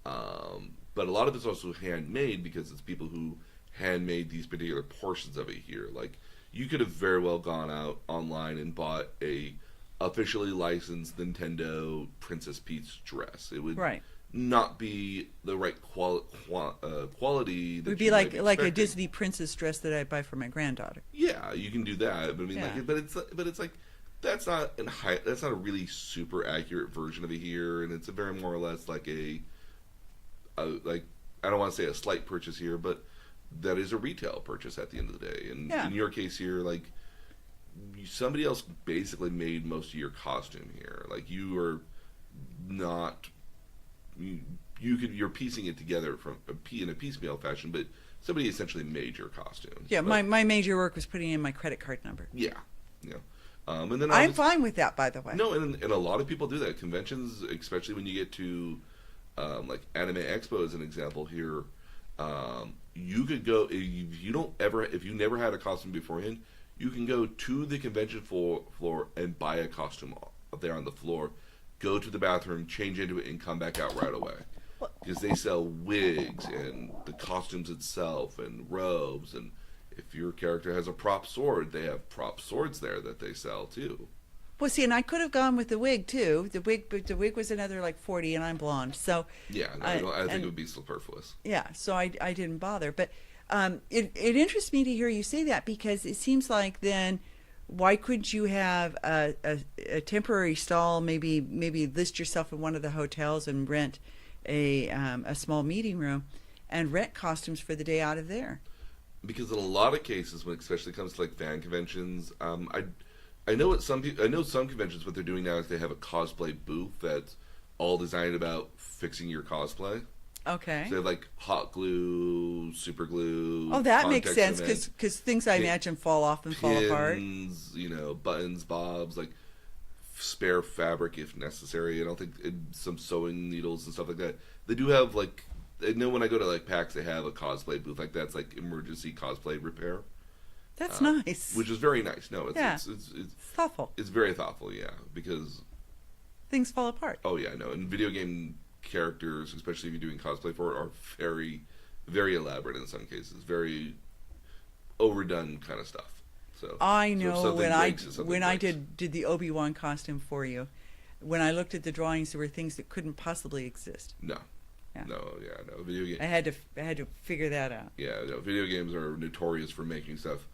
S1: but a lot of it's also handmade because it's people who handmade these particular portions of it here. Like you could have very well gone out online and bought a officially licensed Nintendo Princess Peach dress. It would
S2: Right.
S1: not be the right quality.
S2: It
S1: That
S2: would be
S1: you might
S2: like a
S1: expecting.
S2: Disney princess dress that I buy for my granddaughter.
S1: Yeah, you can do that, but I mean,
S2: Yeah.
S1: like, but it's like that's not that's not a really super accurate version of it here, and it's a very more or less like a like I don't want to say a slight purchase here, but that is a retail purchase at the end of the day. And
S2: Yeah.
S1: in your case here, like somebody else basically made most of your costume here. Like you are not you're piecing it together from in a piecemeal fashion, but somebody essentially made your costume.
S2: Yeah,
S1: But,
S2: my major work was putting in my credit card number.
S1: yeah, yeah. And then
S2: I'm
S1: obviously-
S2: fine with that, by the way.
S1: No, and a lot of people do that. Conventions, especially when you get to like Anime Expo, as an example here, you could go if you never had a costume beforehand, you can go to the convention floor and buy a costume there on the floor, go to the bathroom, change into it, and come back out right away. Because they sell wigs and the costumes itself and robes, and if your character has a prop sword, they have prop swords there that they sell too.
S2: Well, see, and I could have gone with the wig too. But the wig was another like 40, and I'm blonde, so
S1: Yeah, no, I think it would be superfluous.
S2: yeah. So I didn't bother. But it interests me to hear you say that, because it seems like then why couldn't you have a temporary stall? Maybe list yourself in one of the hotels and rent a small meeting room and rent costumes for the day out of there.
S1: Because in a lot of cases, when especially comes to like fan conventions, I know some conventions what they're doing now is they have a cosplay booth that's all designed about fixing your cosplay.
S2: Okay.
S1: So they have like hot glue, super glue.
S2: Oh, that makes
S1: context
S2: sense,
S1: cement,
S2: because things I
S1: pin-
S2: imagine fall off and fall apart.
S1: pins, buttons, bobs, like spare fabric if necessary. I don't think some sewing needles and stuff like that. They do have like I know when I go to like PAX, they have a cosplay booth like that's like emergency cosplay repair,
S2: That's nice.
S1: which is very nice. No,
S2: Yeah.
S1: it's
S2: Thoughtful.
S1: it's very thoughtful, yeah, because
S2: Things fall apart.
S1: oh yeah, no, and video game characters, especially if you're doing cosplay for it, are very, very elaborate in some cases, very overdone kind of stuff. So
S2: I
S1: so if
S2: know
S1: something
S2: when
S1: breaks, it's something
S2: when I
S1: breaks.
S2: did the Obi-Wan costume for you, when I looked at the drawings, there were things that couldn't possibly exist.
S1: No.
S2: Yeah.
S1: No, video game.
S2: I had to figure that out.
S1: Yeah, no, video games are notorious for making stuff.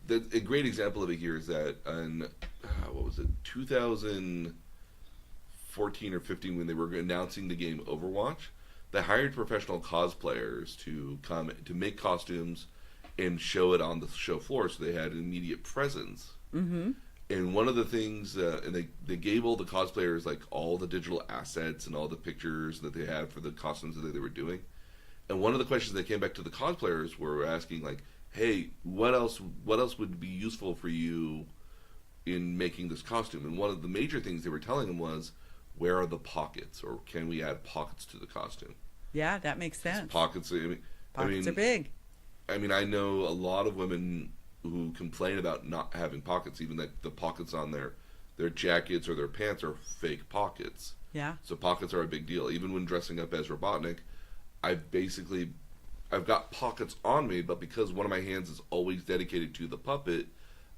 S1: A great example of it here is that in what was it, 2014 or 15, when they were announcing the game Overwatch, they hired professional cosplayers to come to make costumes and show it on the show floor, so they had an immediate presence.
S2: Mm-hmm.
S1: And one of the things, and they gave all the cosplayers like all the digital assets and all the pictures that they had for the costumes that they were doing. And one of the questions they came back to the cosplayers were asking like, "Hey, what else would be useful for you in making this costume?" And one of the major things they were telling them was, "Where are the pockets, or can we add pockets to the costume?"
S2: Yeah, that makes sense.
S1: Pockets.
S2: Pockets are big.
S1: I mean, I know a lot of women who complain about not having pockets, even like the pockets on their jackets or their pants are fake pockets.
S2: Yeah.
S1: So pockets are a big deal. Even when dressing up as Robotnik, I've got pockets on me, but because one of my hands is always dedicated to the puppet,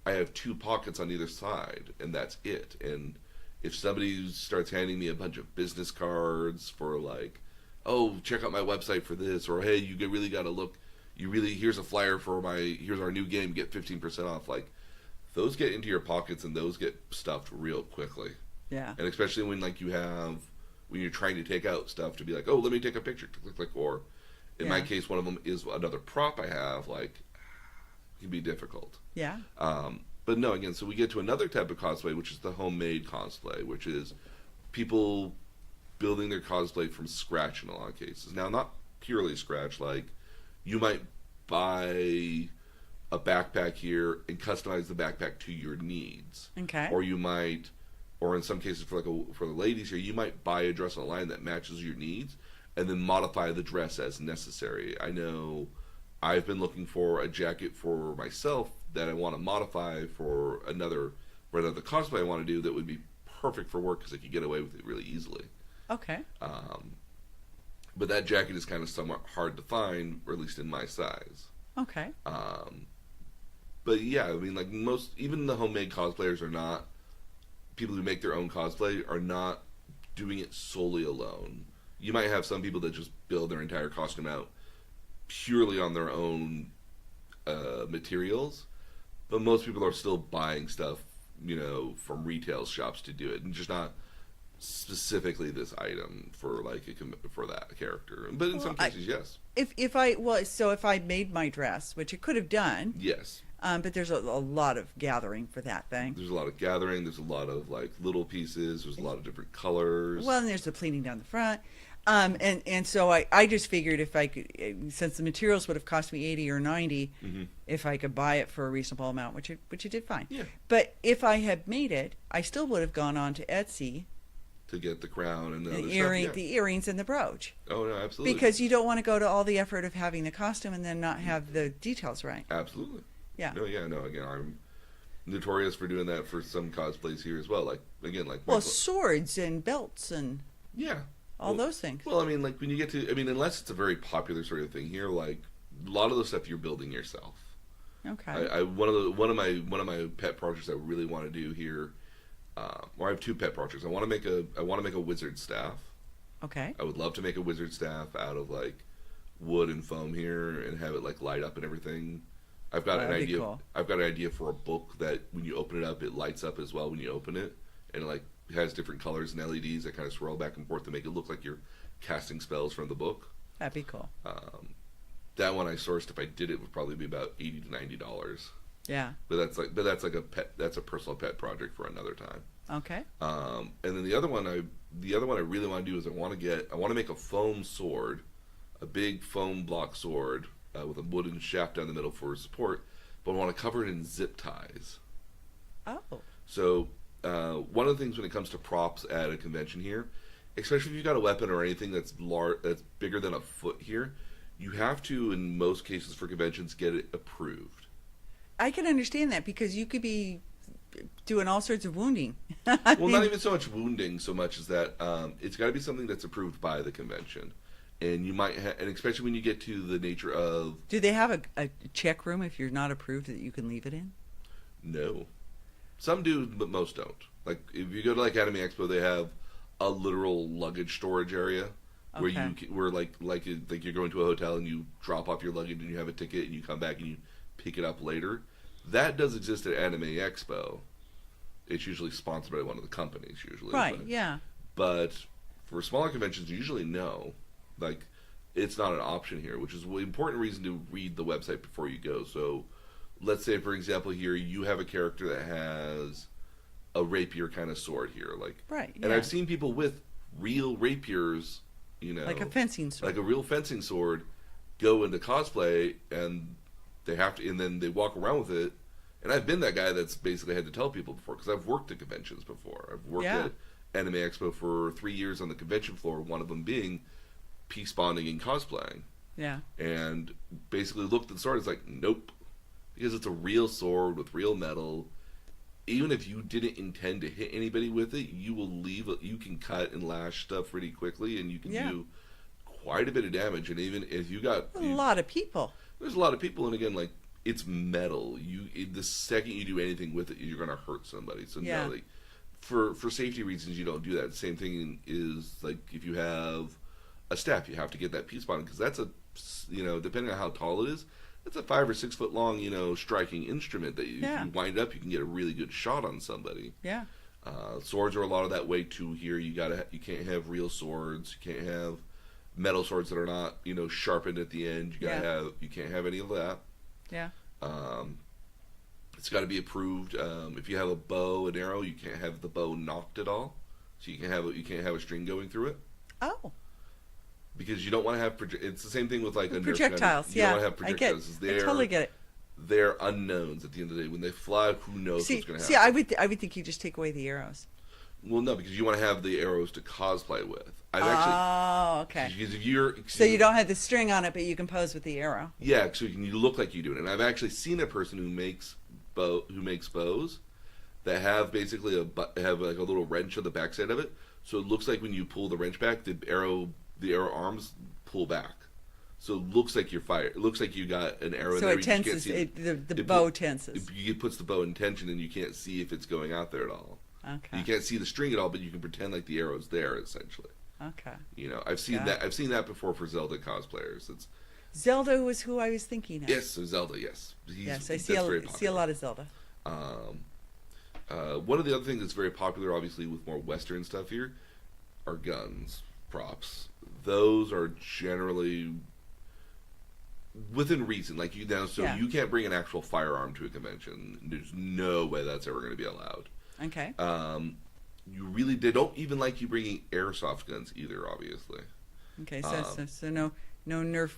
S1: I have two pockets on either side, and that's it. And if somebody starts handing me a bunch of business cards for like, oh, check out my website for this, or hey, really got to look, here's a flyer for here's our new game, get 15% off. Like, those get into your pockets and those get stuffed real quickly.
S2: Yeah.
S1: And especially when when you're trying to take out stuff to be like, oh, let me take a picture, click, or in my case, one of them is another prop I have, like, it can be difficult.
S2: Yeah.
S1: But no, again, so we get to another type of cosplay, which is the homemade cosplay, which is people building their cosplay from scratch in a lot of cases. Now, not purely scratch, like, you might buy a backpack here and customize the backpack to your needs.
S2: Okay.
S1: Or you might, or in some cases for the ladies here, you might buy a dress online that matches your needs and then modify the dress as necessary. I know I've been looking for a jacket for myself that I want to modify for another cosplay I want to do that would be perfect for work because I could get away with it really easily.
S2: Okay.
S1: But that jacket is kind of somewhat hard to find, or at least in my size.
S2: Okay.
S1: But yeah, I mean, like even the homemade cosplayers are not, people who make their own cosplay are not doing it solely alone. You might have some people that just build their entire costume out purely on their own materials, but most people are still buying stuff, from retail shops to do it, and just not specifically this item for for that character. But in some cases, yes.
S2: If I made my dress, which it could have done,
S1: Yes.
S2: but there's a lot of gathering for that thing.
S1: There's a lot of gathering. There's a lot of like little pieces. There's a lot of different colors.
S2: Well, and there's the pleating down the front. And so I just figured if I could, since the materials would have cost me 80 or 90, if I could buy it for a reasonable amount, which it did fine.
S1: Yeah.
S2: But if I had made it, I still would have gone on to Etsy
S1: to get the crown and the other
S2: earring,
S1: stuff. Yeah.
S2: the earrings and the brooch.
S1: Oh no, absolutely.
S2: Because you don't want to go to all the effort of having the costume and then not have the details right.
S1: Absolutely.
S2: Yeah.
S1: No, again, I'm notorious for doing that for some cosplays here as well. Like, again, like...
S2: Well, swords and belts and...
S1: Yeah.
S2: All those things.
S1: Well, I mean, like, when you get to... I mean, unless it's a very popular sort of thing here, like, a lot of the stuff you're building yourself.
S2: Okay.
S1: One of my pet projects I really want to do here... or I have two pet projects. I want to make a wizard staff.
S2: Okay.
S1: I would love to make a wizard staff out of, like, wood and foam here and have it, like, light up and everything. I've got an idea.
S2: Cool.
S1: I've got an idea for a book that when you open it up, it lights up as well when you open it, and it has different colors and LEDs that kind of swirl back and forth to make it look like you're casting spells from the book.
S2: That'd be cool.
S1: That one I sourced. If I did it, would probably be about $80 to $90.
S2: Yeah.
S1: But that's like a pet. That's a personal pet project for another time.
S2: Okay.
S1: And then the other one I really want to do is I want to make a foam sword, a big foam block sword. With a wooden shaft down the middle for support, but I want to cover it in zip ties.
S2: Oh.
S1: So one of the things when it comes to props at a convention here, especially if you've got a weapon or anything that's bigger than a foot here, you have to, in most cases for conventions, get it approved.
S2: I can understand that because you could be doing all sorts of wounding.
S1: Well, not even so much wounding so much as that it's got to be something that's approved by the convention. And you might, and especially when you get to the nature of...
S2: Do they have a check room if you're not approved that you can leave it in?
S1: No. Some do, but most don't. Like, if you go to, like, Anime Expo, they have a literal luggage storage area where where you're going to a hotel and you drop off your luggage and you have a ticket and you come back and you pick it up later. That does exist at Anime Expo. It's usually sponsored by one of the companies, usually.
S2: Right, yeah.
S1: But for smaller conventions, usually no. Like, it's not an option here, which is an important reason to read the website before you go. So, let's say, for example, here, you have a character that has a rapier kind of sword here.
S2: Right, yeah.
S1: And I've seen people with real rapiers,
S2: like a fencing sword.
S1: Like a real fencing sword, go into cosplay, and they have to, and then they walk around with it. And I've been that guy that's basically had to tell people before, because I've worked at conventions before. I've worked at Anime Expo for 3 years on the convention floor, one of them being peace bonding and cosplaying.
S2: Yeah.
S1: And basically looked at the sword, it's like, nope. Because it's a real sword with real metal. Even if you didn't intend to hit anybody with it, you can cut and lash stuff pretty quickly, and you can do quite a bit of damage. And even if you got...
S2: A lot of people.
S1: There's a lot of people, and again, like, it's metal. The second you do anything with it, you're going to hurt somebody. So
S2: Yeah.
S1: no, like for safety reasons, you don't do that. The same thing is like if you have a staff, you have to get that piece bottom because that's a, depending on how tall it is, it's a 5 or 6 foot long, striking instrument that if you wind up, you can get a really good shot on somebody.
S2: Yeah.
S1: Swords are a lot of that way too. Here, you can't have real swords. You can't have metal swords that are not, sharpened at the end. You can't have any of that.
S2: Yeah.
S1: It's got to be approved. If you have a bow and arrow, you can't have the bow knocked at all. So you can't have a string going through it.
S2: Oh.
S1: Because you don't want to have it's the same thing with like a
S2: projectiles.
S1: Nerf gun. You don't want to have projectiles.
S2: I totally get it.
S1: They're unknowns at the end of the day. When they fly, who knows what's going to happen?
S2: See, I would think you just take away the arrows.
S1: Well, no, because you want to have the arrows to cosplay with.
S2: Okay.
S1: Because if you're
S2: so you don't have the string on it, but you can pose with the arrow.
S1: Yeah, so you look like you do it. And I've actually seen a person who makes bows that have basically have like a little wrench on the backside of it, so it looks like when you pull the wrench back, the arrow arms pull back. So it looks like you're fired. It looks like you got an arrow.
S2: So
S1: there.
S2: it tenses. The bow tenses.
S1: It puts the bow in tension, and you can't see if it's going out there at all.
S2: Okay.
S1: You can't see the string at all, but you can pretend like the arrow's there, essentially.
S2: Okay.
S1: I've seen that. I've seen that before for Zelda cosplayers.
S2: Zelda was who I was thinking of.
S1: Yes, so Zelda. Yes.
S2: Yes, I see a lot of Zelda.
S1: One of the other things that's very popular, obviously, with more Western stuff here, are guns, props. Those are generally within reason. Like you can't bring an actual firearm to a convention. There's no way that's ever going to be allowed.
S2: Okay.
S1: They don't even like you bringing airsoft guns either, obviously.
S2: Okay, so no Nerf.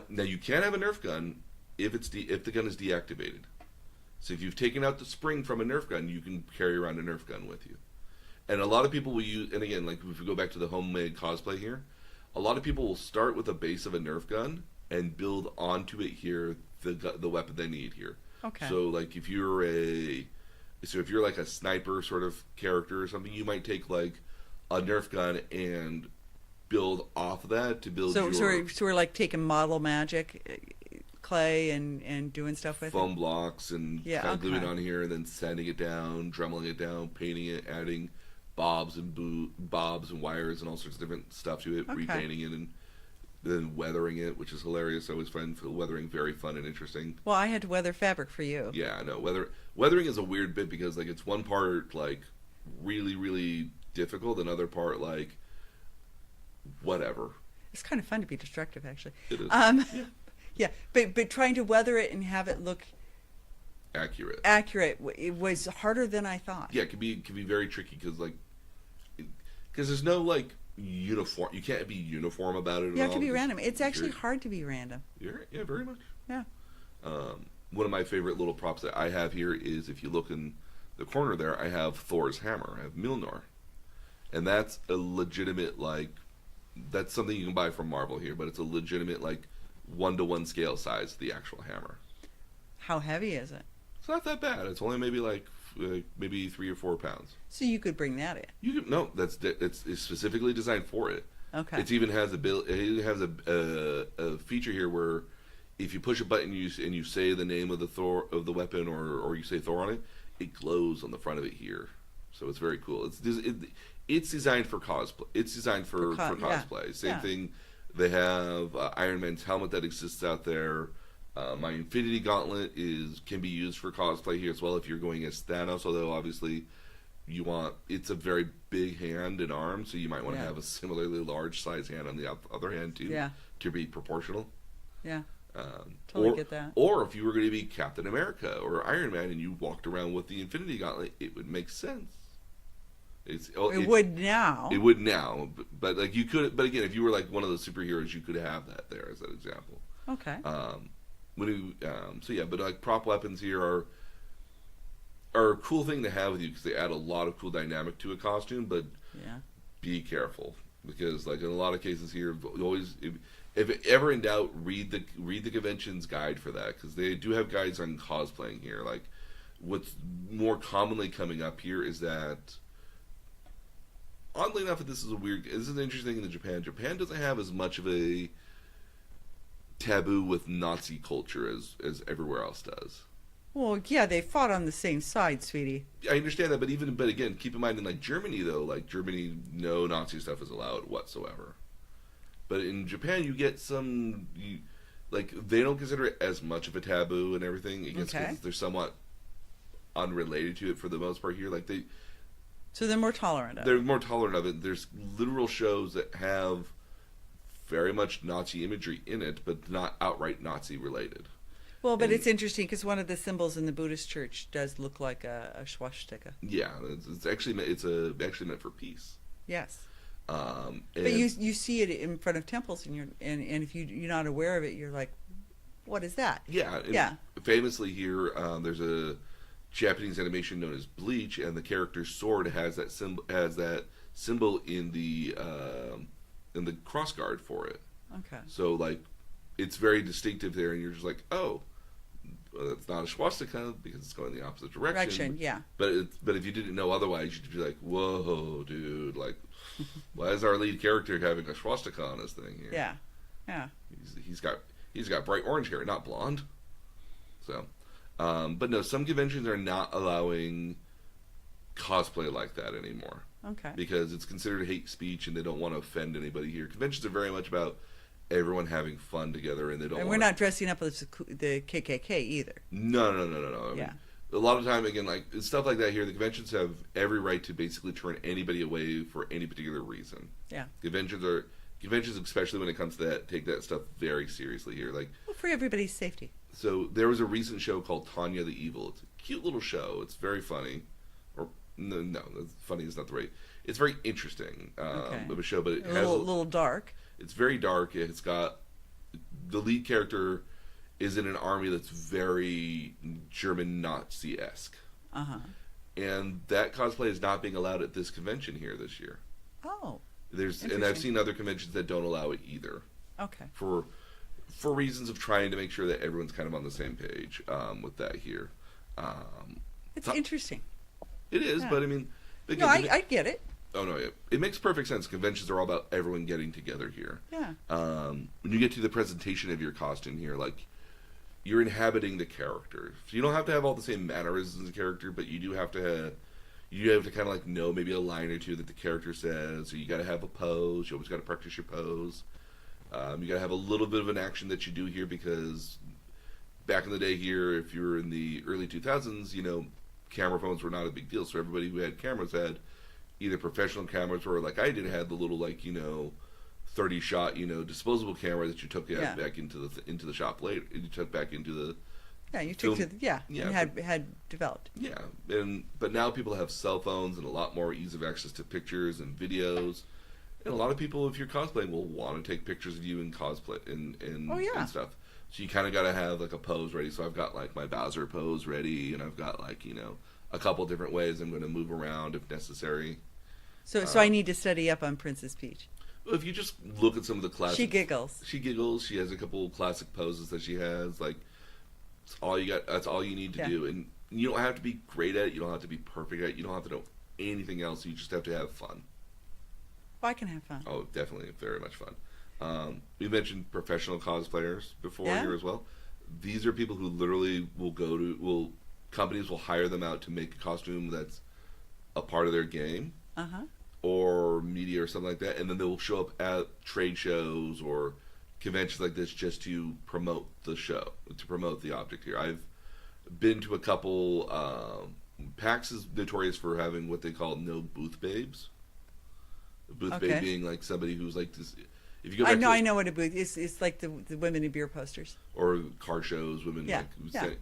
S1: Now you can have a Nerf gun if the gun is deactivated. So if you've taken out the spring from a Nerf gun, you can carry around a Nerf gun with you. And a lot of people will use, and again, like if we go back to the homemade cosplay here, a lot of people will start with a base of a Nerf gun and build onto it here the weapon they need here.
S2: Okay.
S1: So like if you're like a sniper sort of character or something, you might take like a Nerf gun and build off of that to build
S2: so we're like taking model magic clay and doing stuff with
S1: foam blocks and gluing on here and then sanding it down, dremeling it down, painting it, adding bobs and wires and all sorts of different stuff to it, repainting it, and then weathering it, which is hilarious. I always find weathering very fun and interesting.
S2: Well, I had to weather fabric for you.
S1: Yeah, I know. Weathering is a weird bit because like it's one part like really, really difficult, another part like whatever.
S2: It's kind of fun to be destructive, actually.
S1: It is.
S2: Yeah, but trying to weather it and have it look
S1: accurate,
S2: it was harder than I thought.
S1: Yeah, it can be very tricky because there's no like uniform. You can't be uniform about it.
S2: You have to be random. It's actually hard to be random.
S1: Yeah, very much.
S2: Yeah.
S1: One of my favorite little props that I have here is if you look in the corner there, I have Thor's hammer. I have Mjolnir, and that's a legitimate that's something you can buy from Marvel here, but it's a legitimate 1-to-1 scale size of the actual hammer.
S2: How heavy is it?
S1: It's not that bad. It's only maybe maybe 3 or 4 pounds.
S2: So you could bring that in.
S1: It's specifically designed for it.
S2: Okay.
S1: It even has a feature here where if you push a button and you say the name of the weapon or you say Thor on it, it glows on the front of it here. So it's very cool. It's designed for cosplay. It's designed for cosplay.
S2: Yeah.
S1: Same thing. They have Iron Man's helmet that exists out there. My Infinity Gauntlet can be used for cosplay here as well if you're going as Thanos, although obviously it's a very big hand and arm, so you might want to have a similarly large size hand on the other hand too, to be proportional.
S2: Yeah, totally get that.
S1: Or if you were going to be Captain America or Iron Man and you walked around with the Infinity Gauntlet, it would make sense. It would now, but you could. But again, if you were one of those superheroes, you could have that there as an example.
S2: Okay.
S1: But prop weapons here are a cool thing to have with you because they add a lot of cool dynamic to a costume. But be careful because in a lot of cases here, always if ever in doubt, read the convention's guide for that because they do have guides on cosplaying here. What's more commonly coming up here is that. Oddly enough, this is an interesting thing in Japan. Japan doesn't have as much of a taboo with Nazi culture as everywhere else does.
S2: Well, yeah, they fought on the same side, sweetie.
S1: I understand that, but again, keep in mind in like Germany though, like Germany, no Nazi stuff is allowed whatsoever. But in Japan, you get like they don't consider it as much of a taboo and everything. I guess
S2: Okay.
S1: because they're somewhat unrelated to it for the most part here. Like
S2: So they're more tolerant of
S1: they're
S2: it.
S1: more tolerant of it. There's literal shows that have very much Nazi imagery in it, but not outright Nazi related.
S2: Well, but
S1: And-
S2: it's interesting because one of the symbols in the Buddhist church does look like a swastika.
S1: Yeah, it's actually actually meant for peace.
S2: Yes.
S1: And
S2: But you see it in front of temples, and if you're not aware of it, you're like, what is that?
S1: yeah, and
S2: Yeah.
S1: famously here, there's a Japanese animation known as Bleach, and the character's sword has that symbol in the crossguard for it.
S2: Okay.
S1: So like, it's very distinctive there, and you're just like, oh, well, it's not a swastika because it's going the opposite direction.
S2: Yeah.
S1: But if you didn't know otherwise, you'd be like, whoa, dude, like, why is our lead character having a swastika on his thing here?
S2: Yeah. Yeah.
S1: He's got bright orange hair, not blonde. So, but no, some conventions are not allowing cosplay like that anymore
S2: Okay.
S1: because it's considered hate speech, and they don't want to offend anybody here. Conventions are very much about everyone having fun together, and they don't.
S2: And
S1: want
S2: we're not dressing up as the KKK either.
S1: No. I mean,
S2: Yeah.
S1: a lot of time, again, like stuff like that here, the conventions have every right to basically turn anybody away for any particular reason.
S2: Yeah.
S1: Conventions, especially when it comes to that, take that stuff very seriously here. Like,
S2: Well, for everybody's safety.
S1: so there was a recent show called Tanya the Evil. It's a cute little show. It's very funny. Or no, funny is not the right. It's very interesting
S2: Okay.
S1: of a show, but it
S2: A
S1: has
S2: little dark.
S1: it's very dark. It's got the lead character is in an army that's very German Nazi-esque.
S2: Uh-huh.
S1: And that cosplay is not being allowed at this convention here this year.
S2: Oh,
S1: And I've
S2: Interesting.
S1: seen other conventions that don't allow it either
S2: okay.
S1: for reasons of trying to make sure that everyone's kind of on the same page with that here.
S2: It's
S1: So-
S2: interesting.
S1: It is,
S2: Yeah.
S1: but I mean,
S2: No, I get it.
S1: oh no, it makes perfect sense. Conventions are all about everyone getting together here.
S2: Yeah.
S1: When you get to the presentation of your costume here, like, you're inhabiting the character. So you don't have to have all the same mannerisms as the character, but you do have to kind of like know maybe a line or two that the character says. Or you got to have a pose. You always got to practice your pose. You got to have a little bit of an action that you do here because back in the day here, if you were in the early 2000s, camera phones were not a big deal. So everybody who had cameras had either professional cameras or like I did had the little 30 shot disposable camera that you took
S2: Yeah.
S1: back into the shop later. You took back into the
S2: Yeah, you took
S1: Film-
S2: to yeah,
S1: yeah,
S2: and had developed.
S1: yeah. But now people have cell phones and a lot more ease of access to pictures and videos. And a lot of people, if you're cosplaying, will want to take pictures of you in cosplay and
S2: Oh, yeah.
S1: and stuff. So you kind of got to have like a pose ready. So I've got like my Bowser pose ready, and I've got a couple different ways I'm going to move around if necessary.
S2: So I need to study up on Princess Peach.
S1: Well, if you just look at some of the classic,
S2: She giggles.
S1: She giggles. She has a couple classic poses that she has. Like, it's all you got. That's all you need to
S2: Yeah.
S1: do. And you don't have to be great at it. You don't have to be perfect at it. You don't have to know anything else. You just have to have fun.
S2: Well, I can have fun.
S1: Oh, definitely, very much fun. We mentioned professional cosplayers before
S2: Yeah.
S1: here as well. These are people who literally companies will hire them out to make a costume that's a part of their game
S2: Uh-huh.
S1: or media or something like that, and then they will show up at trade shows or conventions like this just to promote the show, to promote the object here. I've been to a couple. PAX is notorious for having what they call no booth babes. A booth
S2: Okay.
S1: babe being like somebody who's like this. If you go back
S2: I know what a booth is. It's like the women in beer posters.
S1: or car shows, women
S2: Yeah,
S1: like who
S2: yeah.
S1: say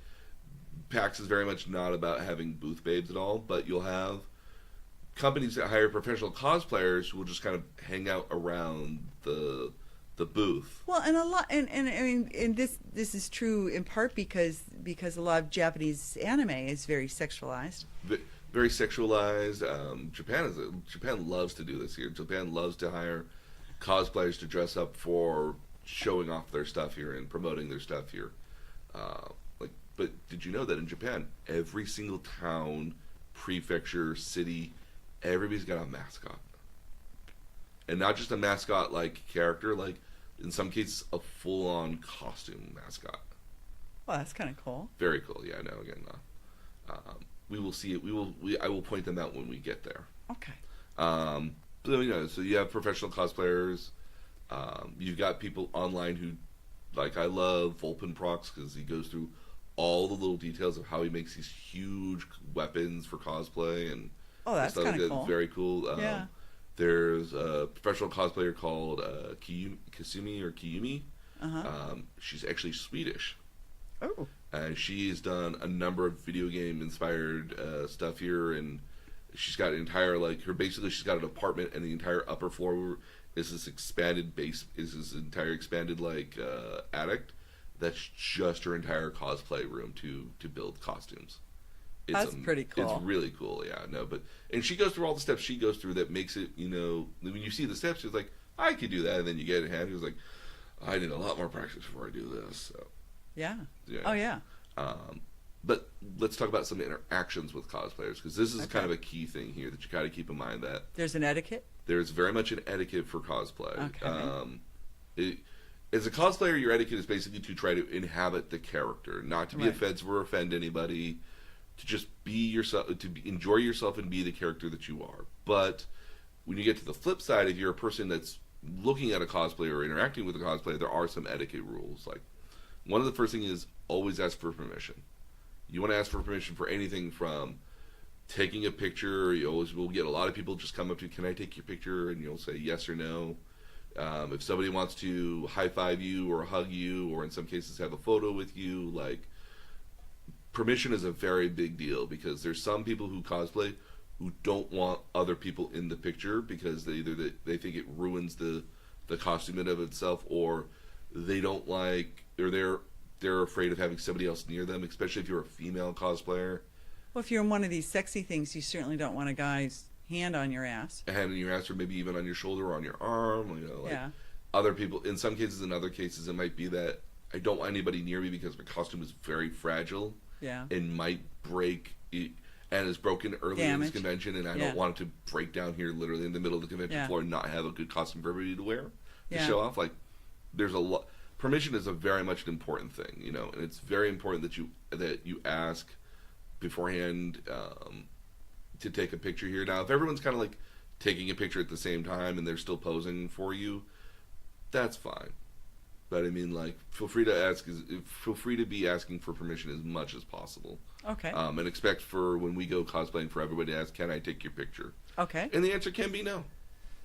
S1: PAX is very much not about having booth babes at all, but you'll have companies that hire professional cosplayers who will just kind of hang out around the booth.
S2: Well, and a lot, and I mean, and this is true in part because a lot of Japanese anime is very sexualized.
S1: Very sexualized. Japan loves to do this here. Japan loves to hire cosplayers to dress up for showing off their stuff here and promoting their stuff here. But did you know that in Japan, every single town, prefecture, city, everybody's got a mascot, and not just a mascot like character, like in some cases, a full-on costume mascot.
S2: Well, that's kind of cool.
S1: Very cool. Yeah, no, again, we will see it. I will point them out when we get there.
S2: Okay.
S1: So you have professional cosplayers. You've got people online who, like, I love Volpenprox because he goes through all the little details of how he makes these huge weapons for cosplay, and
S2: Oh, that's
S1: stuff like
S2: kind of
S1: that.
S2: cool.
S1: Very cool.
S2: Yeah.
S1: There's a professional cosplayer called Kiyumi.
S2: Uh-huh.
S1: She's actually Swedish.
S2: Oh.
S1: And she's done a number of video game inspired stuff here, and she's got an entire she's got an apartment, and the entire upper floor is this entire expanded attic that's just her entire cosplay room to build costumes.
S2: That's pretty cool.
S1: It's really cool, yeah. And she goes through all the steps she goes through that makes it, when you see the steps, she's like, I could do that, and then you get it in hand. She's like, I need a lot more practice before I do this. So.
S2: Yeah.
S1: Yeah.
S2: Oh, yeah.
S1: But let's talk about some interactions with cosplayers, because this is
S2: Okay.
S1: kind of a key thing here that you got to keep in mind, that
S2: There's an etiquette?
S1: there's very much an etiquette for cosplay.
S2: Okay.
S1: As a cosplayer, your etiquette is basically to try to inhabit the character, not to be
S2: Right.
S1: offensive or offend anybody, to just be yourself, enjoy yourself and be the character that you are. But when you get to the flip side, if you're a person that's looking at a cosplay or interacting with a cosplayer, there are some etiquette rules. Like, one of the first thing is always ask for permission. You want to ask for permission for anything from taking a picture. You always will get a lot of people just come up to you, can I take your picture? And you'll say yes or no. If somebody wants to high five you or hug you, or in some cases have a photo with you, permission is a very big deal, because there's some people who cosplay who don't want other people in the picture because they think it ruins the costume in of itself, or they don't like, or they're afraid of having somebody else near them, especially if you're a female cosplayer.
S2: Well, if you're in one of these sexy things, you certainly don't want a guy's hand on your ass.
S1: A hand in your ass, or maybe even on your shoulder or on your arm.
S2: Yeah.
S1: Other people, in some cases, in other cases, it might be that I don't want anybody near me because my costume is very fragile.
S2: Yeah.
S1: And might break, and is broken early in this convention, and I don't want it to break down here literally in the middle of the convention floor and not have a good costume for everybody to wear to show off. There's a lot. Permission is a very much an important thing, and it's very important that you ask beforehand to take a picture here. Now, if everyone's kind of taking a picture at the same time and they're still posing for you, that's fine. But I mean, feel free to be asking for permission as much as possible.
S2: Okay.
S1: And expect for when we go cosplaying for everybody to ask, can I take your picture?
S2: Okay.
S1: And the answer can be no.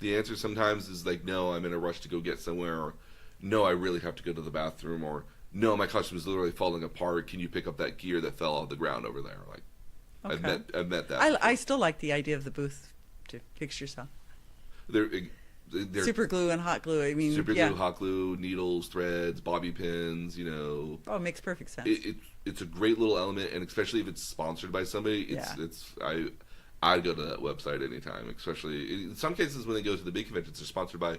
S1: The answer sometimes is no, I'm in a rush to go get somewhere, or no, I really have to go to the bathroom, or no, my costume is literally falling apart. Can you pick up that gear that fell off the ground over there?
S2: Okay.
S1: I've met that.
S2: I still like the idea of the booth to fix yourself.
S1: They're
S2: Super glue and hot glue. I mean,
S1: super glue, hot glue, needles, threads, bobby pins.
S2: Oh, it makes perfect sense.
S1: It's a great little element, and especially if it's sponsored by somebody, I'd go to that website anytime. Especially in some cases when they go to the big conventions, they're sponsored by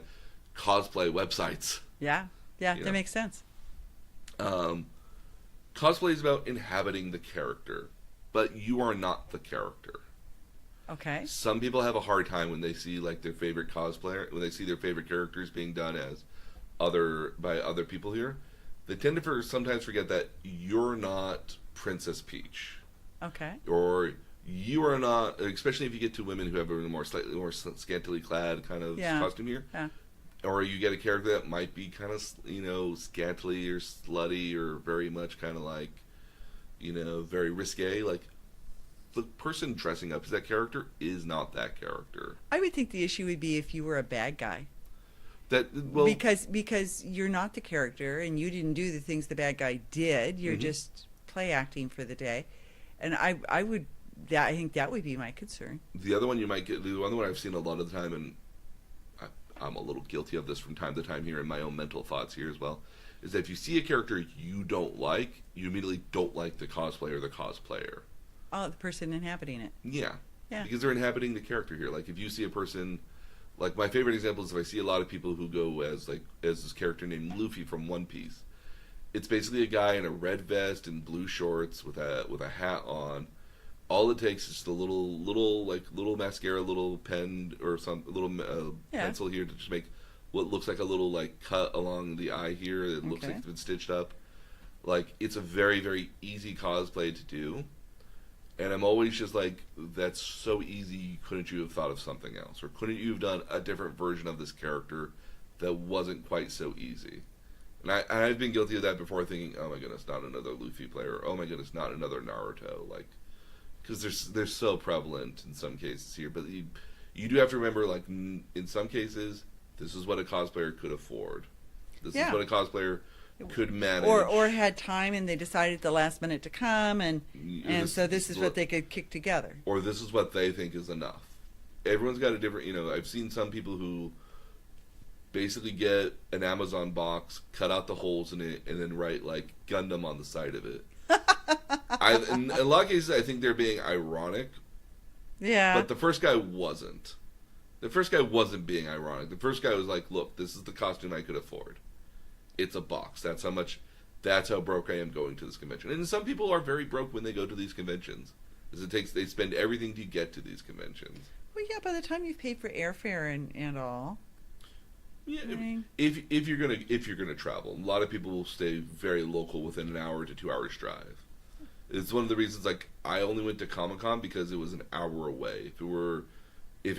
S1: cosplay websites.
S2: Yeah, that makes sense.
S1: Cosplay is about inhabiting the character, but you are not the character.
S2: Okay.
S1: Some people have a hard time when they see their favorite cosplayer, when they see their favorite characters being done by other people here. They tend to sometimes forget that you're not Princess Peach.
S2: Okay.
S1: Or you are not, especially if you get to women who have a slightly more scantily clad kind of costume here.
S2: Yeah.
S1: Or you get a character that might be kind of, scantily or slutty, or very much kind of very risque. The person dressing up as that character is not that character.
S2: I would think the issue would be if you were a bad guy. Because you're not the character, and you didn't do the things the bad guy did. You're just play acting for the day, and I think that would be my concern.
S1: The other one you might get, the other one I've seen a lot of the time, and I'm a little guilty of this from time to time here in my own mental thoughts here as well, is that if you see a character you don't like, you immediately don't like the cosplayer or the cosplayer.
S2: Oh, the person inhabiting it.
S1: Yeah.
S2: Yeah.
S1: Because they're inhabiting the character here. If you see a person, my favorite example is if I see a lot of people who go as this character named Luffy from One Piece. It's basically a guy in a red vest and blue shorts with a hat on. All it takes is just a little mascara, little pen, or some little pencil here to just make what looks like a little like cut along the eye here that looks like
S2: Okay.
S1: it's been stitched up. Like, it's a very, very easy cosplay to do. And I'm always just like, that's so easy, couldn't you have thought of something else? Or couldn't you have done a different version of this character that wasn't quite so easy? And I've been guilty of that before, thinking, oh my goodness, not another Luffy player. Oh my goodness, not another Naruto. Like, because they're so prevalent in some cases here. But you do have to remember, like, in some cases, this is what a cosplayer could afford. This
S2: Yeah.
S1: is what a cosplayer could manage.
S2: Or had time and they decided at the last minute to come, and so this is what they could kick together.
S1: Or this is what they think is enough. Everyone's got a different, I've seen some people who basically get an Amazon box, cut out the holes in it, and then write, like, Gundam on the side of it. In a lot of cases, I think they're being ironic,
S2: Yeah.
S1: but the first guy wasn't. The first guy wasn't being ironic. The first guy was like, look, this is the costume I could afford. It's a box. That's how broke I am going to this convention. And some people are very broke when they go to these conventions. They spend everything to get to these conventions.
S2: Well, yeah, by the time you've paid for airfare and all.
S1: Yeah,
S2: I mean,
S1: if you're gonna travel, a lot of people will stay very local, within an hour to 2 hours drive. It's one of the reasons, like, I only went to Comic-Con because it was an hour away. If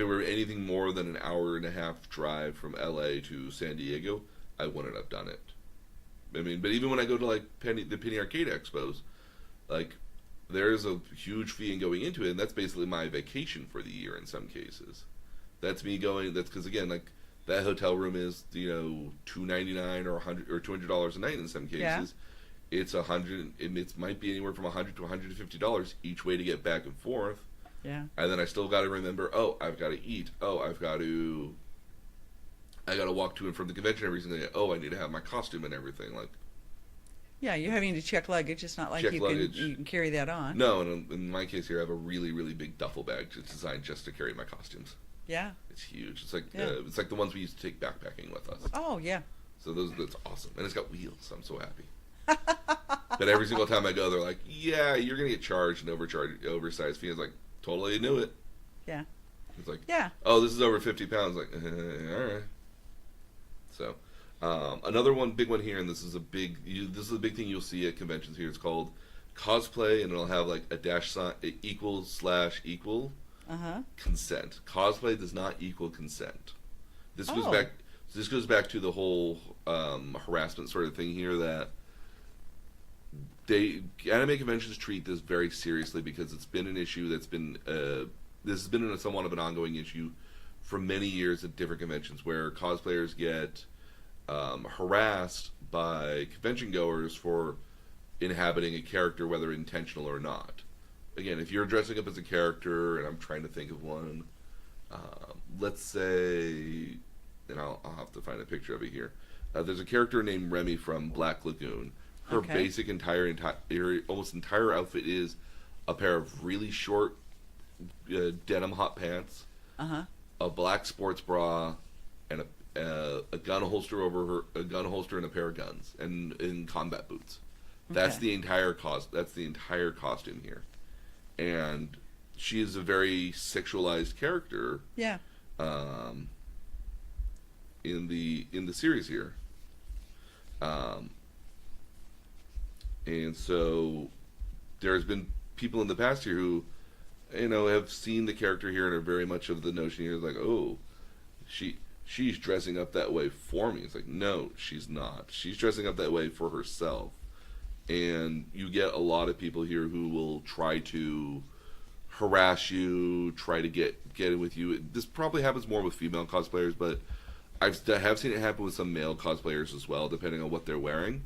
S1: it were anything more than an hour and a half drive from LA to San Diego, I wouldn't have done it. I mean, but even when I go to, like, the Penny Arcade Expos, like, there's a huge fee in going into it, and that's basically my vacation for the year in some cases. That's me going. That's because, again, like, that hotel room is $299 or $200 a night in some cases.
S2: Yeah.
S1: It's $100. It might be anywhere from $100 to $150 each way to get back and forth.
S2: yeah.
S1: And then I still got to remember, oh, I've got to eat. Oh, I got to walk to and from the convention every single day. Oh, I need to have my costume and everything. Like,
S2: Yeah, you're having to check luggage. It's not like
S1: Check
S2: you
S1: luggage.
S2: can carry that on.
S1: no, and in my case here, I have a really, really big duffel bag designed just to carry my costumes.
S2: Yeah.
S1: It's huge. It's like
S2: Yeah.
S1: it's like the ones we used to take backpacking with us.
S2: Oh, yeah.
S1: So that's awesome, and it's got wheels. So I'm so happy. But every single time I go, they're like, "Yeah, you're gonna get charged an oversized fee." I was like, "Totally knew it."
S2: Yeah.
S1: It's like,
S2: Yeah.
S1: "Oh, this is over 50 pounds." Like, all right. So, another big one here, and this is a big thing you'll see at conventions here. It's called cosplay, and it'll have like a dash sign, equal
S2: Uh-huh.
S1: consent. Cosplay does not equal consent. This goes
S2: Oh.
S1: back. This goes back to the whole harassment sort of thing here, that anime conventions treat this very seriously, because it's been an issue that's been this has been somewhat of an ongoing issue for many years at different conventions, where cosplayers get harassed by convention goers for inhabiting a character, whether intentional or not. Again, if you're dressing up as a character, and I'm trying to think of one, let's say, and I'll have to find a picture of it here. There's a character named Remy from Black Lagoon. Her
S2: Okay.
S1: basic almost entire outfit is a pair of really short denim hot pants,
S2: Uh-huh.
S1: a black sports bra, and a gun holster and a pair of guns, and in combat boots. That's
S2: Okay.
S1: the entire That's the entire costume here, and she is a very sexualized character
S2: Yeah.
S1: in the series here, and so there's been people in the past here who, have seen the character here and are very much of the notion here, like, oh, she's dressing up that way for me. It's like, no, she's not. She's dressing up that way for herself. And you get a lot of people here who will try to harass you, try to get in with you. This probably happens more with female cosplayers, but I have seen it happen with some male cosplayers as well, depending on what they're wearing.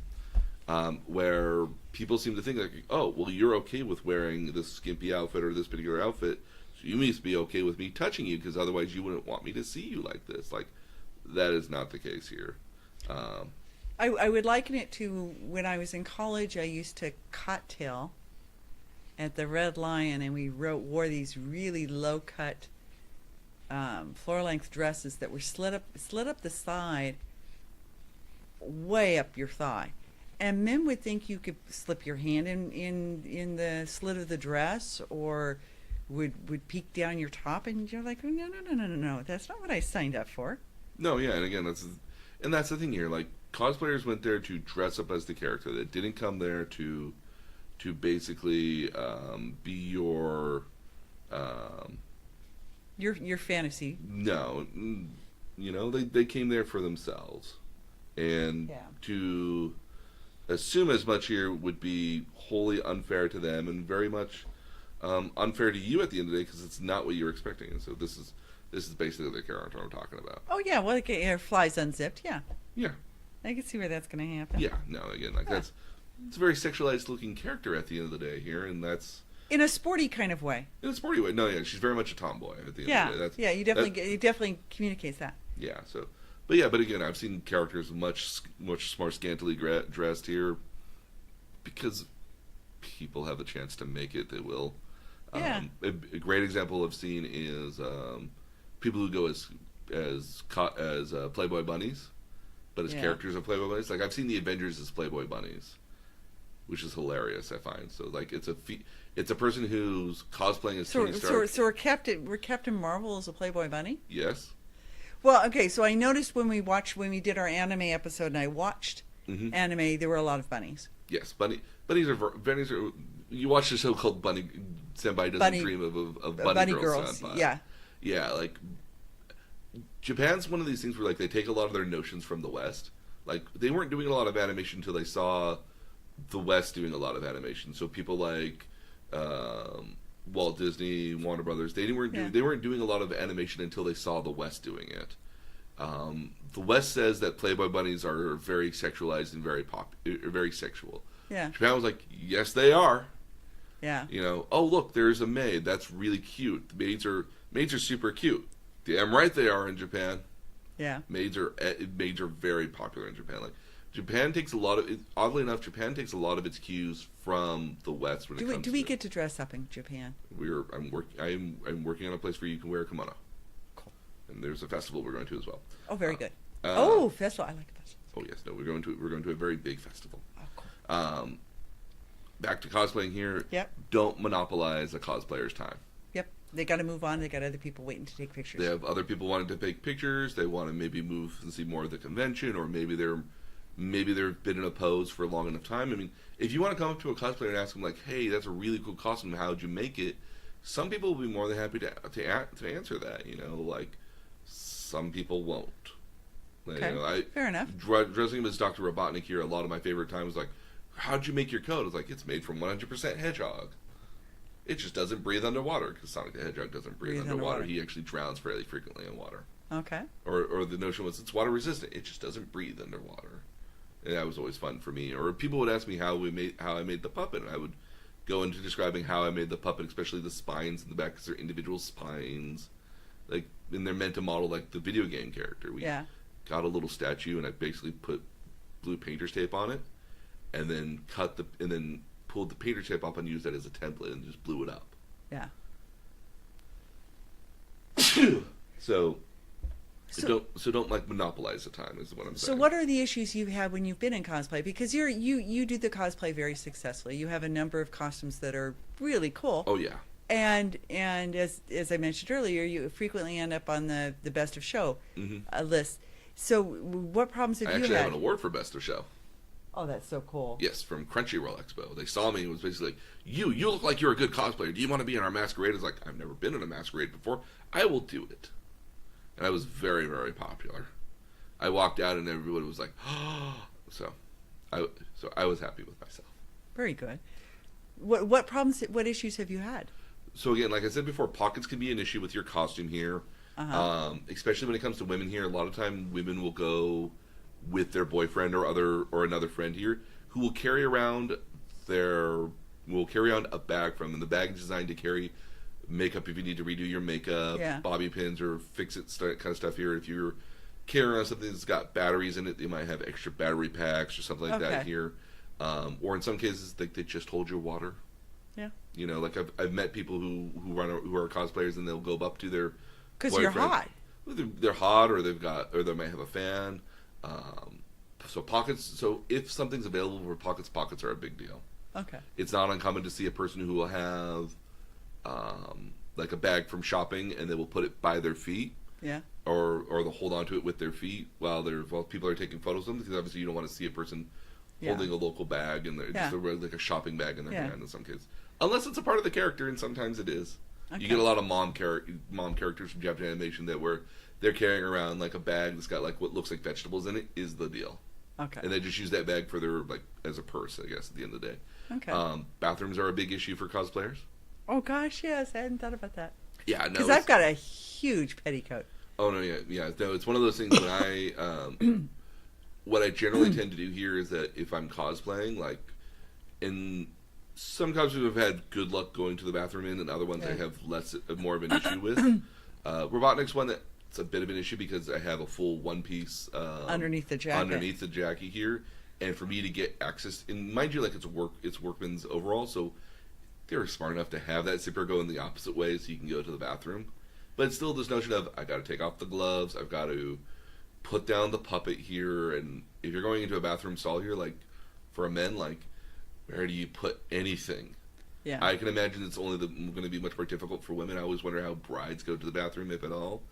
S1: Where people seem to think like, oh, well, you're okay with wearing this skimpy outfit or this particular outfit, so you must be okay with me touching you, because otherwise you wouldn't want me to see you like this. Like, that is not the case here.
S2: I would liken it to when I was in college. I used to cocktail at the Red Lion, and we wore these really low cut floor length dresses that were slid up the side, way up your thigh, and men would think you could slip your hand in the slit of the dress, or would peek down your top, and you're like, no, that's not what I signed up for.
S1: No, yeah, and again, that's the thing here. Like cosplayers went there to dress up as the character. They didn't come there to basically be um,
S2: Your fantasy.
S1: no, they came there for themselves, and
S2: Yeah.
S1: to assume as much here would be wholly unfair to them and very much unfair to you at the end of the day because it's not what you're expecting. And so this is basically the character I'm talking about.
S2: Oh yeah, well, flies unzipped. Yeah,
S1: Yeah,
S2: I can see where that's going to happen.
S1: yeah. No, again, like it's a very sexualized looking character at the end of the day here, and that's
S2: In a sporty kind of way.
S1: in a sporty way. No, yeah, she's very much a tomboy at the end
S2: Yeah,
S1: of the day. That's,
S2: yeah. You definitely communicates that.
S1: yeah. So, but again, I've seen characters much more scantily dressed here because people have the chance to make it. They will.
S2: Yeah.
S1: A great example I've seen is people who go as Playboy bunnies, but as
S2: Yeah.
S1: characters of Playboy bunnies. Like I've seen the Avengers as Playboy bunnies, which is hilarious. I find so like it's a person who's cosplaying as Tony Stark.
S2: So we're Captain Marvel as a Playboy bunny.
S1: Yes.
S2: Well, okay. So I noticed when we did our anime episode, and I watched
S1: Mm-hmm.
S2: anime, there were a lot of bunnies.
S1: Yes, bunnies are. You watch the show called Bunny. Senpai doesn't dream of bunny girls. Senpai.
S2: Yeah.
S1: Yeah, like Japan's one of these things where like they take a lot of their notions from the West. Like they weren't doing a lot of animation until they saw the West doing a lot of animation. So people like Walt Disney, Warner Brothers, they weren't doing a lot of animation until they saw the West doing it. The West says that Playboy bunnies are very sexualized and very sexual.
S2: Yeah.
S1: Japan was like, yes, they are.
S2: Yeah.
S1: Oh look, there's a maid. That's really cute. Maids are super cute. Damn right they are in Japan.
S2: Yeah.
S1: Maids are very popular in Japan. Like Japan takes oddly enough, Japan takes a lot of its cues from the West when it comes.
S2: Do we get to dress up in Japan?
S1: I'm working on a place where you can wear a kimono.
S2: Cool.
S1: And there's a festival we're going to as well.
S2: Oh, very good. Festival. I like a festival.
S1: Oh yes, no, we're going to a very big festival.
S2: Oh, cool.
S1: Back to cosplaying here.
S2: Yep.
S1: Don't monopolize a cosplayer's time.
S2: Yep. They got to move on. They got other people waiting to take pictures.
S1: They have other people wanting to take pictures. They want to maybe move and see more of the convention, or maybe they've been in a pose for a long enough time. I mean, if you want to come up to a cosplayer and ask them like, "Hey, that's a really cool costume. How'd you make it?" Some people will be more than happy to answer that. Like some people won't.
S2: Okay. Fair enough.
S1: Dressing him as Dr. Robotnik here, a lot of my favorite times like, "How'd you make your coat?" It's like, it's made from 100% hedgehog. It just doesn't breathe underwater because Sonic the Hedgehog doesn't breathe underwater. He actually drowns fairly frequently in water.
S2: Okay.
S1: Or the notion was it's water resistant. It just doesn't breathe underwater. And that was always fun for me. Or people would ask me how I made the puppet, and I would go into describing how I made the puppet, especially the spines in the back because they're individual spines, like and they're meant to model like the video game character. We got a little statue, and I basically put blue painter's tape on it, and then pulled the painter's tape up and used that as a template and just blew it up.
S2: Yeah.
S1: So don't like monopolize the time is what I'm saying.
S2: So what are the issues you've had when you've been in cosplay? Because you do the cosplay very successfully. You have a number of costumes that are really cool.
S1: Oh yeah.
S2: And as I mentioned earlier, you frequently end up on the best of show list. So what problems have you had?
S1: I actually have an award for best of show.
S2: Oh, that's so cool.
S1: Yes, from Crunchyroll Expo. They saw me and was basically like, you look like you're a good cosplayer. Do you want to be in our masquerade? I was like, I've never been in a masquerade before. I will do it. And I was very, very popular. I walked out and everybody was like, oh. So I was happy with myself.
S2: Very good. What issues have you had?
S1: So again, like I said before, pockets can be an issue with your costume here. Especially when it comes to women here. A lot of time women will go with their boyfriend or another friend here who will carry around a bag from them. The bag is designed to carry makeup if you need to redo your makeup, bobby pins or fix it kind of stuff here. If you're carrying around something that's got batteries in it, they might have extra battery packs or something like that here. Or in some cases, they just hold your water. Yeah. Like I've met people who are cosplayers and they'll go up to their
S2: because you're hot.
S1: They're hot, or they might have a fan. So pockets. So if something's available for pockets are a big deal. Okay. It's not uncommon to see a person who will have like a bag from shopping and they will put it by their feet. Yeah. or they'll hold onto it with their feet while people are taking photos of them, because obviously you don't want to see a person
S2: Yeah.
S1: holding a local bag and
S2: Yeah.
S1: like a shopping bag in their
S2: Yeah.
S1: hand in some cases, unless it's a part of the character, and sometimes it is.
S2: Okay.
S1: You get a lot of mom characters from Japanese animation that where they're carrying around like a bag that's got like what looks like vegetables in it is the deal,
S2: Okay.
S1: and they just use that bag for their like as a purse, I guess, at the end of the day.
S2: Okay.
S1: Bathrooms are a big issue for cosplayers.
S2: Oh gosh, yes, I hadn't thought about that.
S1: Yeah, no,
S2: Because I've got a huge petticoat.
S1: Oh no, yeah. No, it's one of those things when what I generally tend to do here is that if I'm cosplaying, like, in some costumes I've had good luck going to the bathroom in, and other ones I have more of an issue with. Robotnik's one that's a bit of an issue because I have a full one piece
S2: Underneath the jacket.
S1: underneath the jacket here, and for me to get access, and mind you, like it's workman's overall, so they're smart enough to have that zipper go in the opposite way so you can go to the bathroom. But it's still this notion of I got to take off the gloves, I've got to put down the puppet here, and if you're going into a bathroom stall here, like for a men, like where do you put anything?
S2: Yeah.
S1: I can imagine it's only going to be much more difficult for women. I always wonder how brides go to the bathroom, if at all,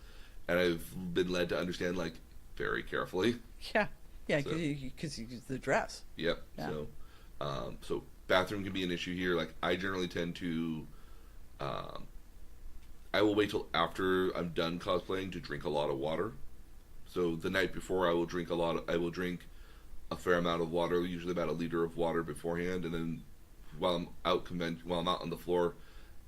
S1: and I've been led to understand like very carefully.
S2: Yeah. Yeah,
S1: So-
S2: because you use the dress.
S1: Yep.
S2: Yeah.
S1: So bathroom can be an issue here. Like I generally tend to, I will wait till after I'm done cosplaying to drink a lot of water. So the night before, I will drink a fair amount of water, usually about a liter of water beforehand, and then while I'm out on the floor,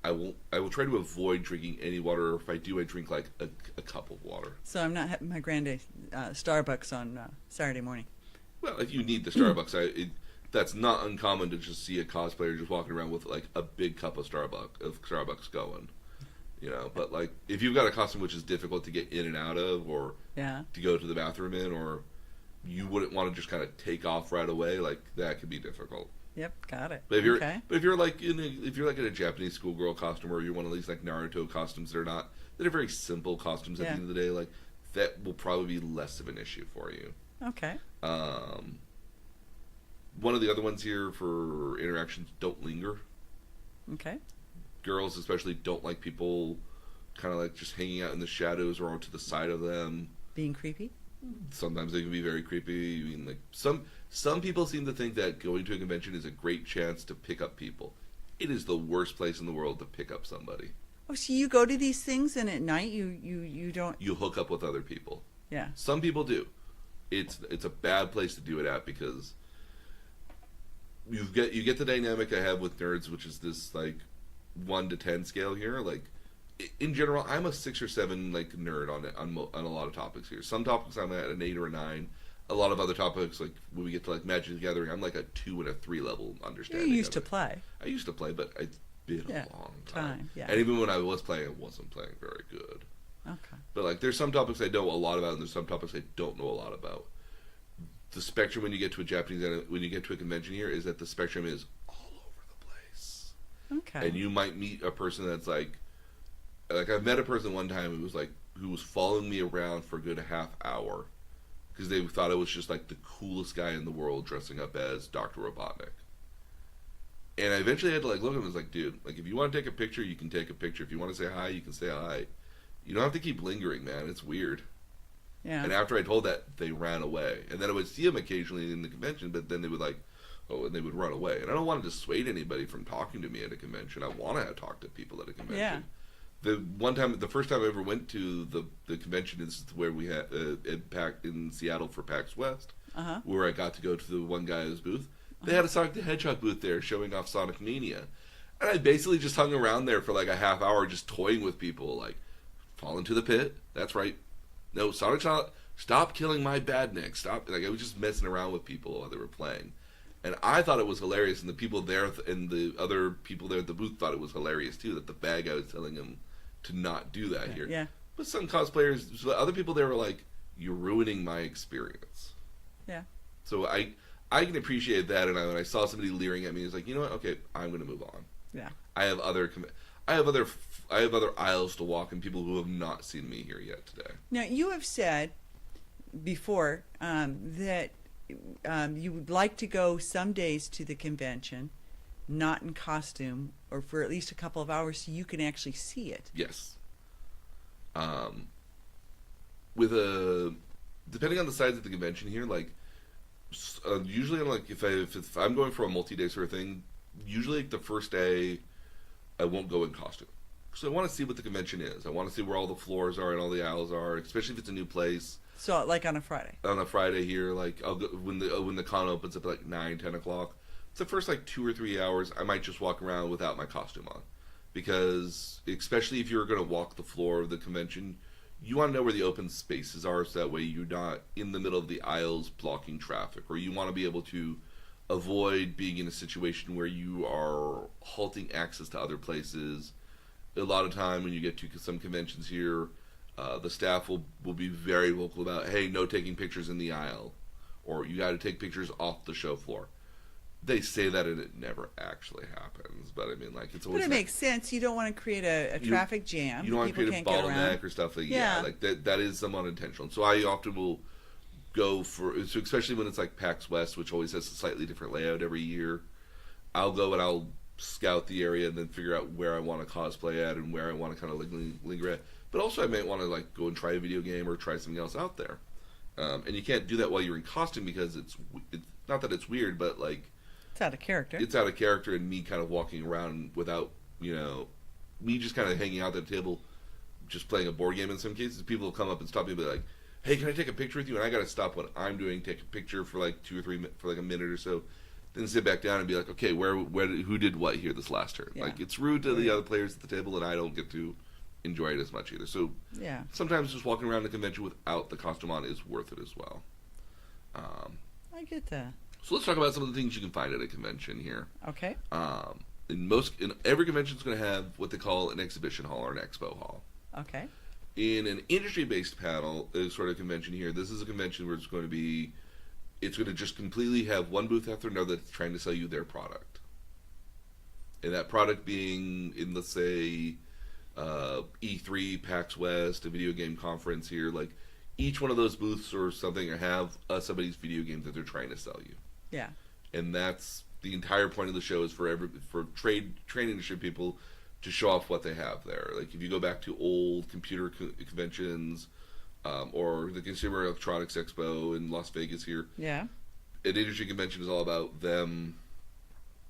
S1: I will try to avoid drinking any water. Or if I do, I drink like a cup of water.
S2: So I'm not having my grande Starbucks on Saturday morning.
S1: Well, if you need the Starbucks, that's not uncommon to just see a cosplayer just walking around with like a big cup of Starbucks going. You know, but like if you've got a costume which is difficult to get in and out of, or
S2: Yeah.
S1: to go to the bathroom in, or you wouldn't want to just kind of take off right away, like that could be difficult.
S2: Yep, got it.
S1: But if you're
S2: okay.
S1: but if you're like in a Japanese schoolgirl costume, or you're one of these like Naruto costumes that are very simple costumes at
S2: Yeah.
S1: the end of the day, like that will probably be less of an issue for you.
S2: Okay.
S1: One of the other ones here for interactions, don't linger.
S2: Okay.
S1: Girls especially don't like people kind of like just hanging out in the shadows or onto the side of them.
S2: Being creepy?
S1: Sometimes they can be very creepy. I mean, like some people seem to think that going to a convention is a great chance to pick up people. It is the worst place in the world to pick up somebody.
S2: Oh, so you go to these things and at night you don't...
S1: You hook up with other people.
S2: Yeah.
S1: Some people do. It's a bad place to do it at, because you get the dynamic I have with nerds, which is this like 1 to 10 scale here. Like in general, I'm a 6 or 7 like nerd on a lot of topics here. Some topics I'm at an 8 or a 9. A lot of other topics, like when we get to like Magic the Gathering, I'm like a 2 and a 3 level
S2: You
S1: understanding.
S2: used to
S1: of it.
S2: play.
S1: I used to play, but it's been
S2: Yeah,
S1: a long time.
S2: yeah.
S1: And even when I was playing, I wasn't playing very good.
S2: Okay.
S1: But like, there's some topics I know a lot about, and there's some topics I don't know a lot about. The spectrum when you get to a convention here is that the spectrum is all over the place.
S2: Okay.
S1: And you might meet a person that's like I've met a person one time who was following me around for a good half hour because they thought I was just like the coolest guy in the world dressing up as Dr. Robotnik. And I eventually had to like look at him and was like, dude, like if you want to take a picture, you can take a picture. If you want to say hi, you can say hi. You don't have to keep lingering, man. It's weird.
S2: Yeah.
S1: And after I told that, they ran away. And then I would see them occasionally in the convention, but then they would and they would run away. And I don't want to dissuade anybody from talking to me at a convention. I want to talk to people at a convention.
S2: Yeah.
S1: The first time I ever went to the convention is where we had in Seattle for PAX West, where I got to go to the one guy's booth. They had a Sonic the Hedgehog booth there showing off Sonic Mania. And I basically just hung around there for like a half hour just toying with people, like, fall into the pit. That's right. No, Sonic, stop killing my badnik. Stop. Like, I was just messing around with people while they were playing. And I thought it was hilarious, and the people there and the other people there at the booth thought it was hilarious too, that the bad guy was telling them to not do that here.
S2: Yeah.
S1: But some cosplayers, other people there were like, you're ruining my experience.
S2: Yeah.
S1: So I can appreciate that, and when I saw somebody leering at me, it's like, you know what? Okay, I'm going to move on.
S2: Yeah.
S1: I have other aisles to walk, and people who have not seen me here yet today.
S2: Now, you have said before that you would like to go some days to the convention, not in costume, or for at least a couple of hours so you can actually see it.
S1: Yes. with a depending on the size of the convention here, like usually I'm like if I'm going for a multi-day sort of thing, usually like the first day I won't go in costume because I want to see what the convention is. I want to see where all the floors are and all the aisles are, especially if it's a new place.
S2: So, like on a Friday.
S1: On a Friday here, like I'll go when the con opens up at like 9, 10 o'clock. It's the first like 2 or 3 hours. I might just walk around without my costume on, because especially if you're going to walk the floor of the convention, you want to know where the open spaces are, so that way you're not in the middle of the aisles blocking traffic, or you want to be able to avoid being in a situation where you are halting access to other places. A lot of time when you get to some conventions here, the staff will be very vocal about, hey, no taking pictures in the aisle, or you got to take pictures off the show floor. They say that and it never actually happens, but I mean, like, it's always.
S2: But it makes sense. You don't want to create a traffic jam.
S1: You don't want to create a bottleneck or stuff like
S2: yeah.
S1: Like that is somewhat intentional. So I often will go for, especially when it's like PAX West, which always has a slightly different layout every year. I'll go and I'll scout the area and then figure out where I want to cosplay at and where I want to kind of linger at. But also I might want to like go and try a video game or try something else out there. And you can't do that while you're in costume, because it's not that it's weird, but like,
S2: it's out of character.
S1: It's out of character, and me kind of walking around without, me just kind of hanging out at the table, just playing a board game in some cases. People will come up and stop me and be like, hey, can I take a picture with you? And I got to stop what I'm doing, take a picture for like 2 or 3 for like a minute or so, then sit back down and be like, okay, who did what here this last turn? Yeah. Like, it's rude to the other players at the table, and I don't get to enjoy it as much either. So
S2: yeah, sometimes
S1: just walking around the convention without the costume on is worth it as well.
S2: I get that.
S1: So let's talk about some of the things you can find at a convention here.
S2: Okay.
S1: In every convention is going to have what they call an exhibition hall or an expo hall.
S2: Okay.
S1: In an industry-based panel, sort of convention here, this is a convention where it's going to just completely have one booth after another that's trying to sell you their product. And that product being in, let's say, E3, PAX West, a video game conference here, like each one of those booths or something have somebody's video game that they're trying to sell you.
S2: Yeah.
S1: And that's the entire point of the show, is for trade industry people to show off what they have there. Like if you go back to old computer conventions, or the Consumer Electronics Expo in Las Vegas here.
S2: Yeah.
S1: An industry convention is all about them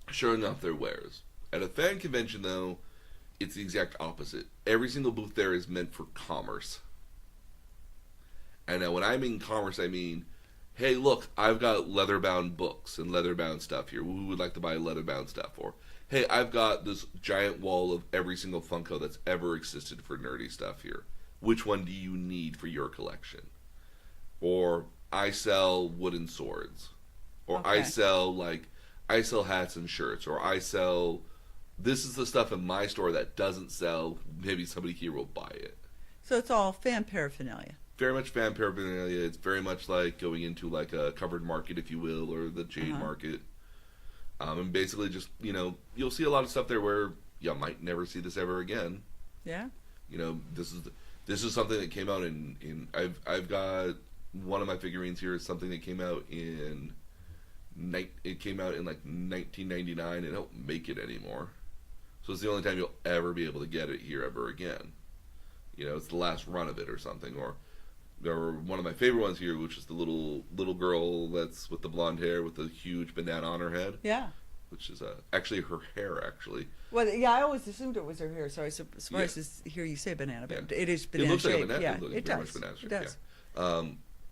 S1: showing off their wares. At a fan convention, though, it's the exact opposite. Every single booth there is meant for commerce. And now when I mean commerce, I mean, hey, look, I've got leather-bound books and leather-bound stuff here. Who would like to buy leather-bound stuff? Or, hey, I've got this giant wall of every single Funko that's ever existed for nerdy stuff here. Which one do you need for your collection? Or, I sell wooden swords. Or,
S2: okay.
S1: I sell hats and shirts. Or, this is the stuff in my store that doesn't sell. Maybe somebody here will buy it.
S2: So it's all fan paraphernalia.
S1: Very much fan paraphernalia. It's very much like going into like a covered market, if you will, or the Jade market. And basically just, you'll see a lot of stuff there where you might never see this ever again.
S2: Yeah.
S1: This is something that came out in I've got one of my figurines here is something that came out in like 1999, and they don't make it anymore. So it's the only time you'll ever be able to get it here ever again. It's the last run of it or something. Or one of my favorite ones here, which is the little girl that's with the blonde hair with the huge banana on her head.
S2: Yeah.
S1: Which is actually her hair, actually.
S2: Well, yeah, I always assumed it was her hair, so I was surprised to hear you say banana, but it is banana.
S1: It looks
S2: shape.
S1: like a banana.
S2: Yeah,
S1: it does. Banana shape.
S2: It does.
S1: Yeah.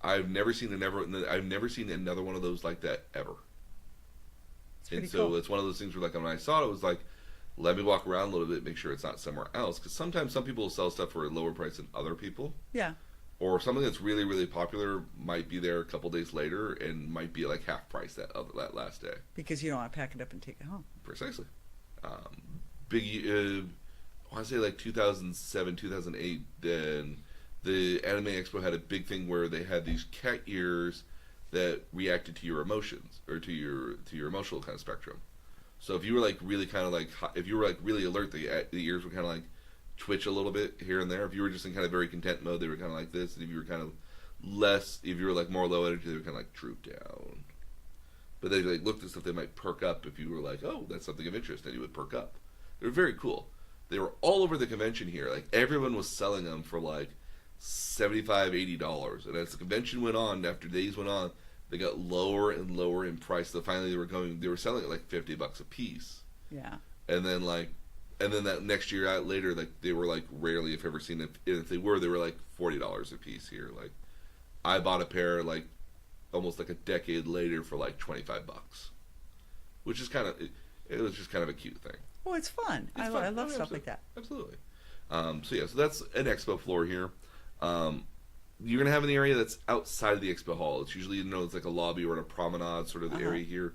S1: I've never seen another one of those like that ever. And so it's one of those things where, like, when I saw it, it was like, let me walk around a little bit, make sure it's not somewhere else, because sometimes some people will sell stuff for a lower price than other people.
S2: Yeah. Or
S1: something that's really, really popular might be there a couple days later and might be like half price that last day.
S2: Because you don't want to pack it up and take it home.
S1: Precisely. I want to say like 2007, 2008, then the Anime Expo had a big thing where they had these cat ears that reacted to your emotions, or to your emotional kind of spectrum. So if you were like really kind of like, if you were like really alert, the ears were kind of like twitch a little bit here and there. If you were just in kind of very content mode, they were kind of like this. And if you were kind of if you were like more low energy, they were kind of like droop down. But they like looked at stuff, they might perk up if you were like, oh, that's something of interest, and you would perk up. They were very cool. They were all over the convention here. Like, everyone was selling them for like $75, $80. And as the convention went on, after days went on, they got lower and lower in price. So finally they were selling it like $50 a piece.
S2: Yeah.
S1: And then that next year out later, like they were like rarely if ever seen it. If they were like $40 a piece here. Like I bought a pair like almost like a decade later for like $25, which is kind of it was just kind of a cute thing.
S2: Well, it's fun. I love stuff like that.
S1: Absolutely. So that's an expo floor here. You're gonna have an area that's outside of the expo hall. It's usually it's like a lobby or a promenade sort of area here.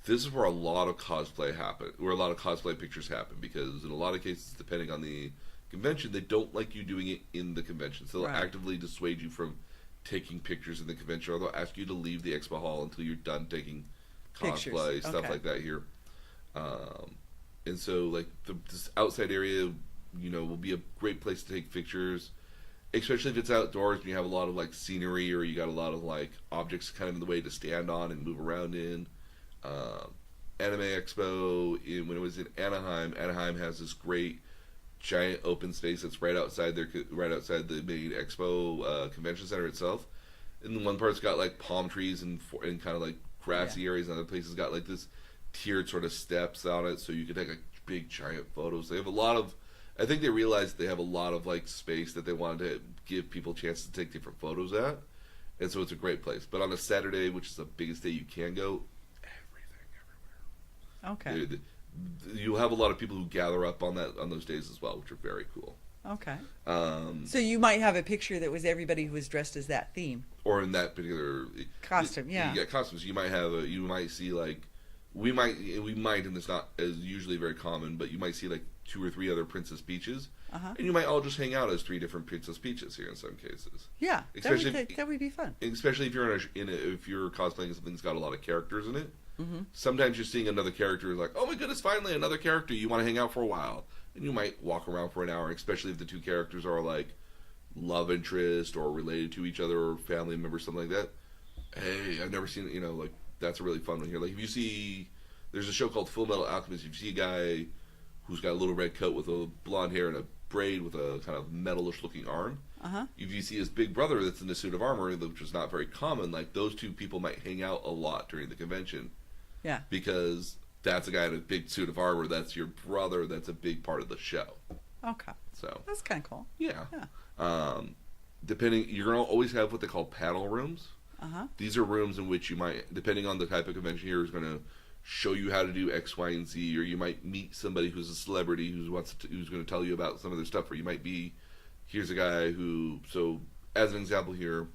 S1: This is where a lot of cosplay happen, where a lot of cosplay pictures happen, because in a lot of cases, depending on the convention, they don't like you doing it in the convention, so they'll actively dissuade you from taking pictures in the convention, or they'll ask you to leave the expo hall until you're done taking cosplay stuff like that here. And so like this outside area, will be a great place to take pictures, especially if it's outdoors and you have a lot of like scenery, or you got a lot of like objects kind of in the way to stand on and move around in. Anime Expo, when it was in Anaheim has this great giant open space that's right outside the main expo convention center itself. And one part's got like palm trees and kind of like grassy areas, and other places got like this tiered sort of steps on it, so you could take like big giant photos. They have a lot of, I think they realized they have a lot of like space that they wanted to give people chances to take different photos at, and so it's a great place. But on a Saturday, which is the biggest day you can go,
S2: Okay.
S1: You'll have a lot of people who gather up on those days as well, which are very cool.
S2: Okay. So you might have a picture that was everybody who was dressed as that theme,
S1: or in that particular
S2: costume. Yeah.
S1: You get costumes. You might see like we might, and it's not as usually very common, but you might see like 2 or 3 other Princess Peaches, and you might all just hang out as 3 different Princess Peaches here in some cases.
S2: Yeah, that would be fun.
S1: Especially if you're if you're cosplaying something that's got a lot of characters in it. Sometimes you're seeing another character like, oh my goodness, finally another character. You want to hang out for a while, and you might walk around for an hour. Especially if the 2 characters are like love interest or related to each other or family members, something like that. Hey, I've never seen like that's a really fun one here. Like if you see, there's a show called Full Metal Alchemist. If you see a guy who's got a little red coat with a blonde hair and a braid with a kind of metalish looking arm. If you see his big brother that's in a suit of armor, which is not very common, like those 2 people might hang out a lot during the convention.
S2: Yeah.
S1: Because that's a guy in a big suit of armor. That's your brother. That's a big part of the show.
S2: Okay.
S1: So
S2: that's kind of cool.
S1: Yeah. Depending, you're gonna always have what they call panel rooms. These are rooms in which you might, depending on the type of convention here, is going to show you how to do X, Y, and Z, or you might meet somebody who's a celebrity who's going to tell you about some of their stuff, or you might be, here's a guy who. So as an example here,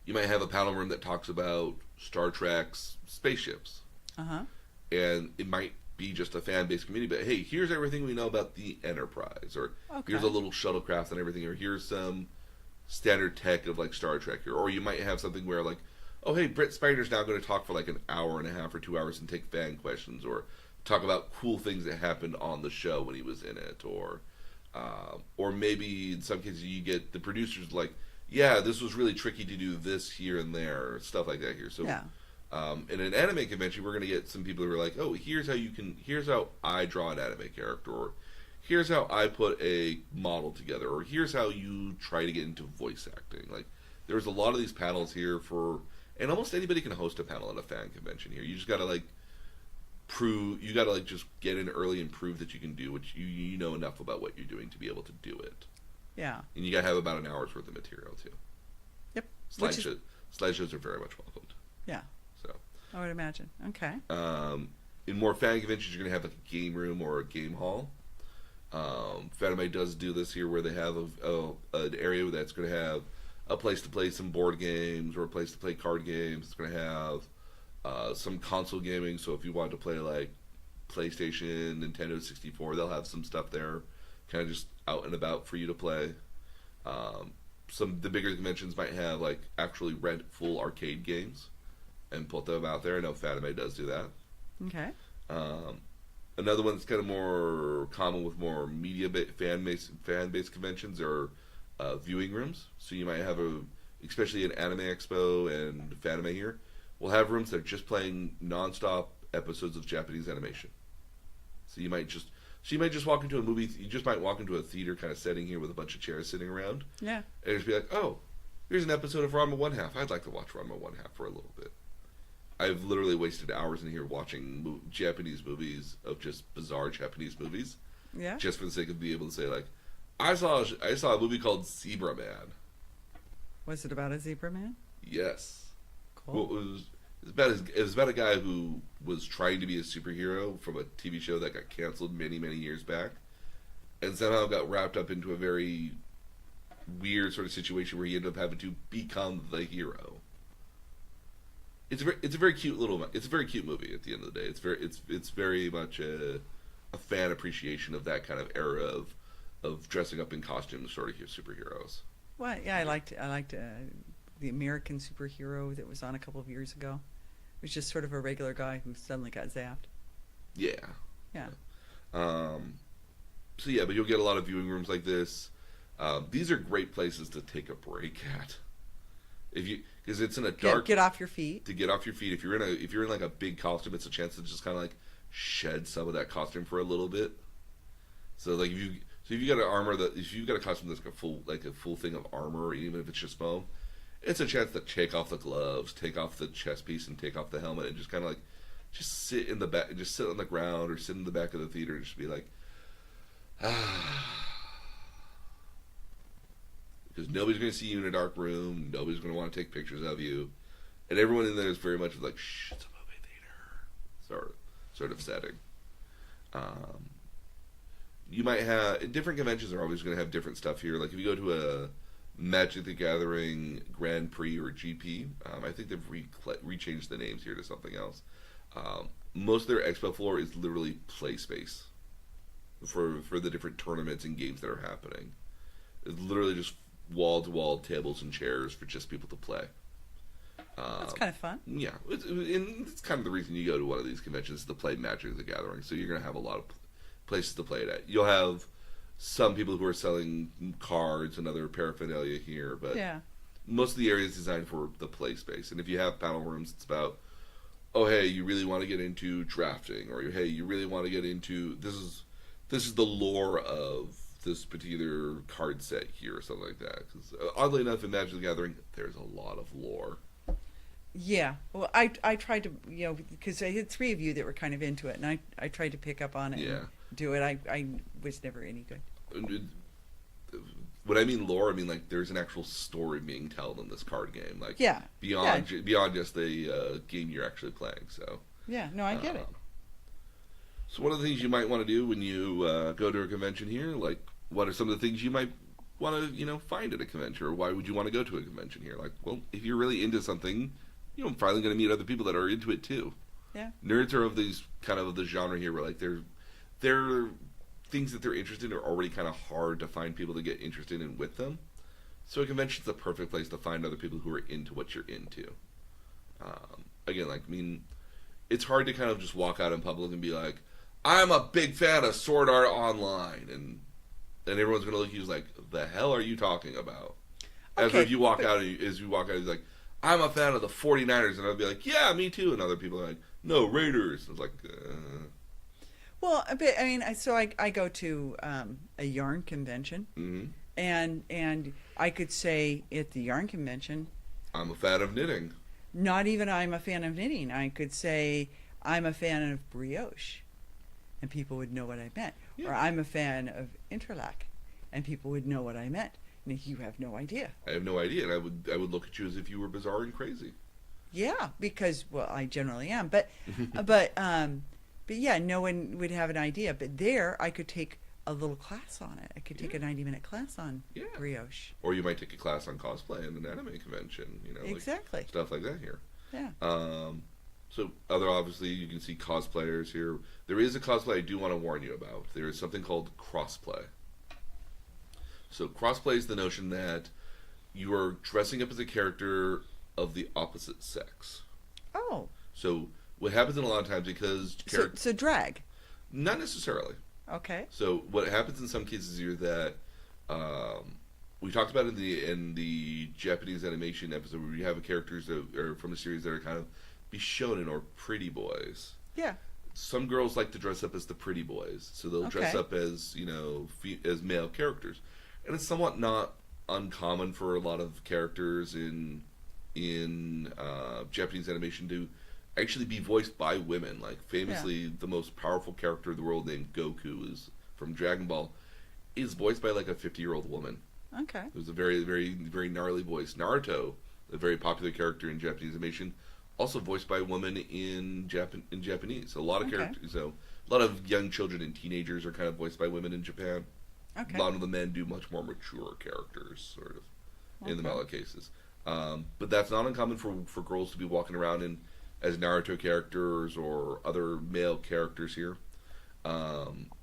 S1: you might have a panel room that talks about Star Trek's spaceships. And it might be just a fan-based community, but hey, here's everything we know about the Enterprise, or here's a little shuttlecraft and everything, or here's some standard tech of like Star Trek here. Or you might have something where like, oh hey, Brett Spiner's now going to talk for like an hour and a half or 2 hours and take fan questions, or talk about cool things that happened on the show when he was in it, or maybe in some cases you get the producers like, yeah, this was really tricky to do this here and there, stuff like that here. So in an anime convention, we're going to get some people who are like, oh, here's how I draw an anime character, or here's how I put a model together, or here's how you try to get into voice acting. Like, there's a lot of these panels here and almost anybody can host a panel at a fan convention here. You just got to like just get in early and prove that you can do what you know enough about what you're doing to be able to do it.
S2: Yeah.
S1: And you got to have about an hour's worth of material too.
S2: Yep.
S1: Slideshows are very much welcomed.
S2: Yeah.
S1: So
S2: I would imagine. Okay.
S1: In more fan conventions, you're going to have like a game room or a game hall. Fanime does do this here, where they have an area that's going to have a place to play some board games or a place to play card games. It's going to have some console gaming. So if you wanted to play like PlayStation, Nintendo 64, they'll have some stuff there, kind of just out and about for you to play. The bigger conventions might have like actually rent full arcade games and put them out there. I know Fanime does do that. Okay. Another one that's kind of more common with more fan-based conventions are viewing rooms. So you might have especially an Anime Expo and Fanime here, we'll have rooms that are just playing non-stop episodes of Japanese animation. So you might just So you might just walk into a movie. You just might walk into a theater kind of setting here with a bunch of chairs sitting around.
S2: Yeah.
S1: And just be like, oh, here's an episode of Ranma One Half. I'd like to watch Ranma One Half for a little bit. I've literally wasted hours in here watching Japanese movies of just bizarre Japanese movies.
S2: Yeah.
S1: Just for the sake of being able to say, like, I saw a movie called Zebra Man.
S2: Was it about a zebra man?
S1: Yes.
S2: Cool.
S1: Well, it was about a guy who was trying to be a superhero from a TV show that got canceled many, many years back, and somehow got wrapped up into a very weird sort of situation where he ended up having to become the hero. It's a very cute movie at the end of the day. It's very much a fan appreciation of that kind of era of dressing up in costumes, sort of superheroes.
S2: Well, yeah, I liked the American superhero that was on a couple of years ago. It was just sort of a regular guy who suddenly got zapped.
S1: Yeah.
S2: Yeah.
S1: So yeah, but you'll get a lot of viewing rooms like this. These are great places to take a break at. Because it's in a dark,
S2: Get off your feet.
S1: to get off your feet. If you're in like a big costume, it's a chance to just kind of like shed some of that costume for a little bit. So like if you got a costume that's like a full thing of armor, even if it's just foam, it's a chance to take off the gloves, take off the chest piece, and take off the helmet, and just kind of like just sit in the back, just sit on the ground or sit in the back of the theater and just be like, because nobody's going to see you in a dark room, nobody's going to want to take pictures of you, and everyone in there is very much like, shh, it's a movie theater sort of setting. You might have different conventions are always going to have different stuff here. Like if you go to a Magic the Gathering Grand Prix or GP, I think they've rechanged the names here to something else. Most of their expo floor is literally play space for the different tournaments and games that are happening. It's literally just wall-to-wall tables and chairs for just people to play.
S2: That's kind of fun.
S1: Yeah, it's kind of the reason you go to one of these conventions, to play Magic the Gathering. So you're going to have a lot of places to play it at. You'll have some people who are selling cards and other paraphernalia here, but
S2: Yeah.
S1: most of the area is designed for the play space. And if you have panel rooms, it's about, oh hey, you really want to get into drafting, or hey, you really want to get into this is the lore of this particular card set here, or something like that. Because oddly enough, in Magic the Gathering, there's a lot of lore.
S2: Yeah. Well, I tried to, because I had three of you that were kind of into it, and I tried to pick up on it.
S1: Yeah.
S2: And do it. I was never any good.
S1: When I mean lore, I mean like there's an actual story being told in this card game, like
S2: Yeah.
S1: beyond just the game you're actually playing. So
S2: Yeah. No, I get it.
S1: So one of the things you might want to do when you go to a convention here, like what are some of the things you might want to find at a convention, or why would you want to go to a convention here? Like, well, if you're really into something, I'm finally going to meet other people that are into it too.
S2: Yeah.
S1: Nerds are of these kind of the genre here where like they're things that they're interested in are already kind of hard to find people to get interested in with them. So a convention's the perfect place to find other people who are into what you're into. Again, like, I mean, it's hard to kind of just walk out in public and be like, I'm a big fan of Sword Art Online, and everyone's going to look at you like, the hell are you talking about? As you walk out, he's like, I'm a fan of the 49ers, and I'll be like, yeah, me too. And other people are like, no, Raiders. It's like,
S2: Well, but I mean, so I go to a yarn convention,
S1: mm-hmm.
S2: and I could say at the yarn convention,
S1: I'm a fan of knitting.
S2: not even I'm a fan of knitting. I could say I'm a fan of brioche, and people would know what I meant.
S1: Yeah.
S2: Or I'm a fan of interlac, and people would know what I meant. And you have no idea.
S1: I have no idea, and I would look at you as if you were bizarre and crazy.
S2: Yeah, because I generally am, but yeah, no one would have an idea. But there, I could take a little class on it. I could take a 90-minute class on brioche.
S1: Or you might take a class on cosplay in an anime convention.
S2: Exactly.
S1: Like stuff like that here.
S2: Yeah.
S1: So obviously you can see cosplayers here. There is a cosplay I do want to warn you about. There is something called crossplay. So crossplay is the notion that you are dressing up as a character of the opposite sex.
S2: Oh.
S1: So what happens in a lot of times, because
S2: So drag.
S1: not necessarily.
S2: Okay.
S1: So what happens in some cases here that we talked about in the Japanese animation episode, where you have characters that are from a series that are kind of bishonen or pretty boys.
S2: Yeah.
S1: some girls like to dress up as the pretty boys, so they'll dress
S2: Okay.
S1: up as as male characters, and it's somewhat not uncommon for a lot of characters in Japanese animation to actually be voiced by women. Like
S2: Yeah.
S1: famously, the most powerful character in the world named Goku is from Dragon Ball, is voiced by like a 50-year-old woman.
S2: Okay.
S1: It was a very, very, very gnarly voice. Naruto, a very popular character in Japanese animation, also voiced by a woman in Japanese. A lot of
S2: Okay.
S1: characters, so a lot of young children and teenagers are kind of voiced by women in Japan.
S2: Okay.
S1: A lot of the men do much more mature characters, sort of, in the
S2: Okay.
S1: male cases. But that's not uncommon for girls to be walking around in as Naruto characters or other male characters here.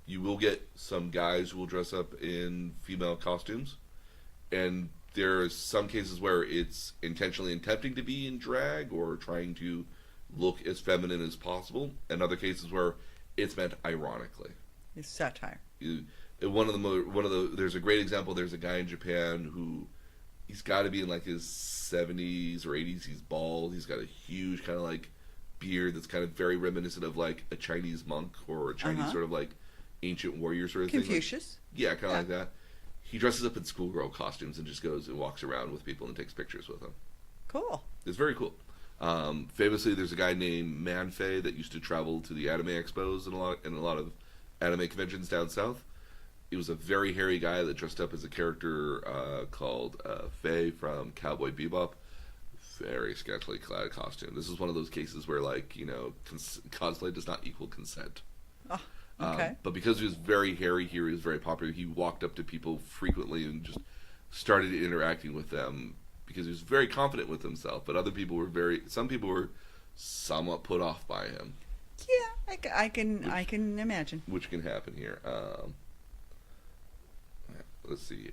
S1: You will get some guys who will dress up in female costumes, and there's some cases where it's intentionally attempting to be in drag or trying to look as feminine as possible, and other cases where it's meant ironically.
S2: It's satire.
S1: There's a great example. There's a guy in Japan who he's got to be in like his 70s or 80s. He's bald. He's got a huge kind of like beard that's kind of very reminiscent of like a Chinese monk or a Chinese sort of like ancient warrior sort of thing.
S2: Confucius.
S1: Yeah, kind of like that. He dresses up in schoolgirl costumes and just goes and walks around with people and takes pictures with them.
S2: Cool.
S1: It's very cool. Famously, there's a guy named Manfei that used to travel to the anime expos and a lot of anime conventions down south. He was a very hairy guy that dressed up as a character called Faye from Cowboy Bebop. Very scantily clad costume. This is one of those cases where, like, cosplay does not equal consent.
S2: Oh, okay.
S1: But because he was very hairy here, he was very popular. He walked up to people frequently and just started interacting with them because he was very confident with himself. But some people were somewhat put off by him.
S2: Yeah, I can imagine.
S1: Which can happen here. Let's see.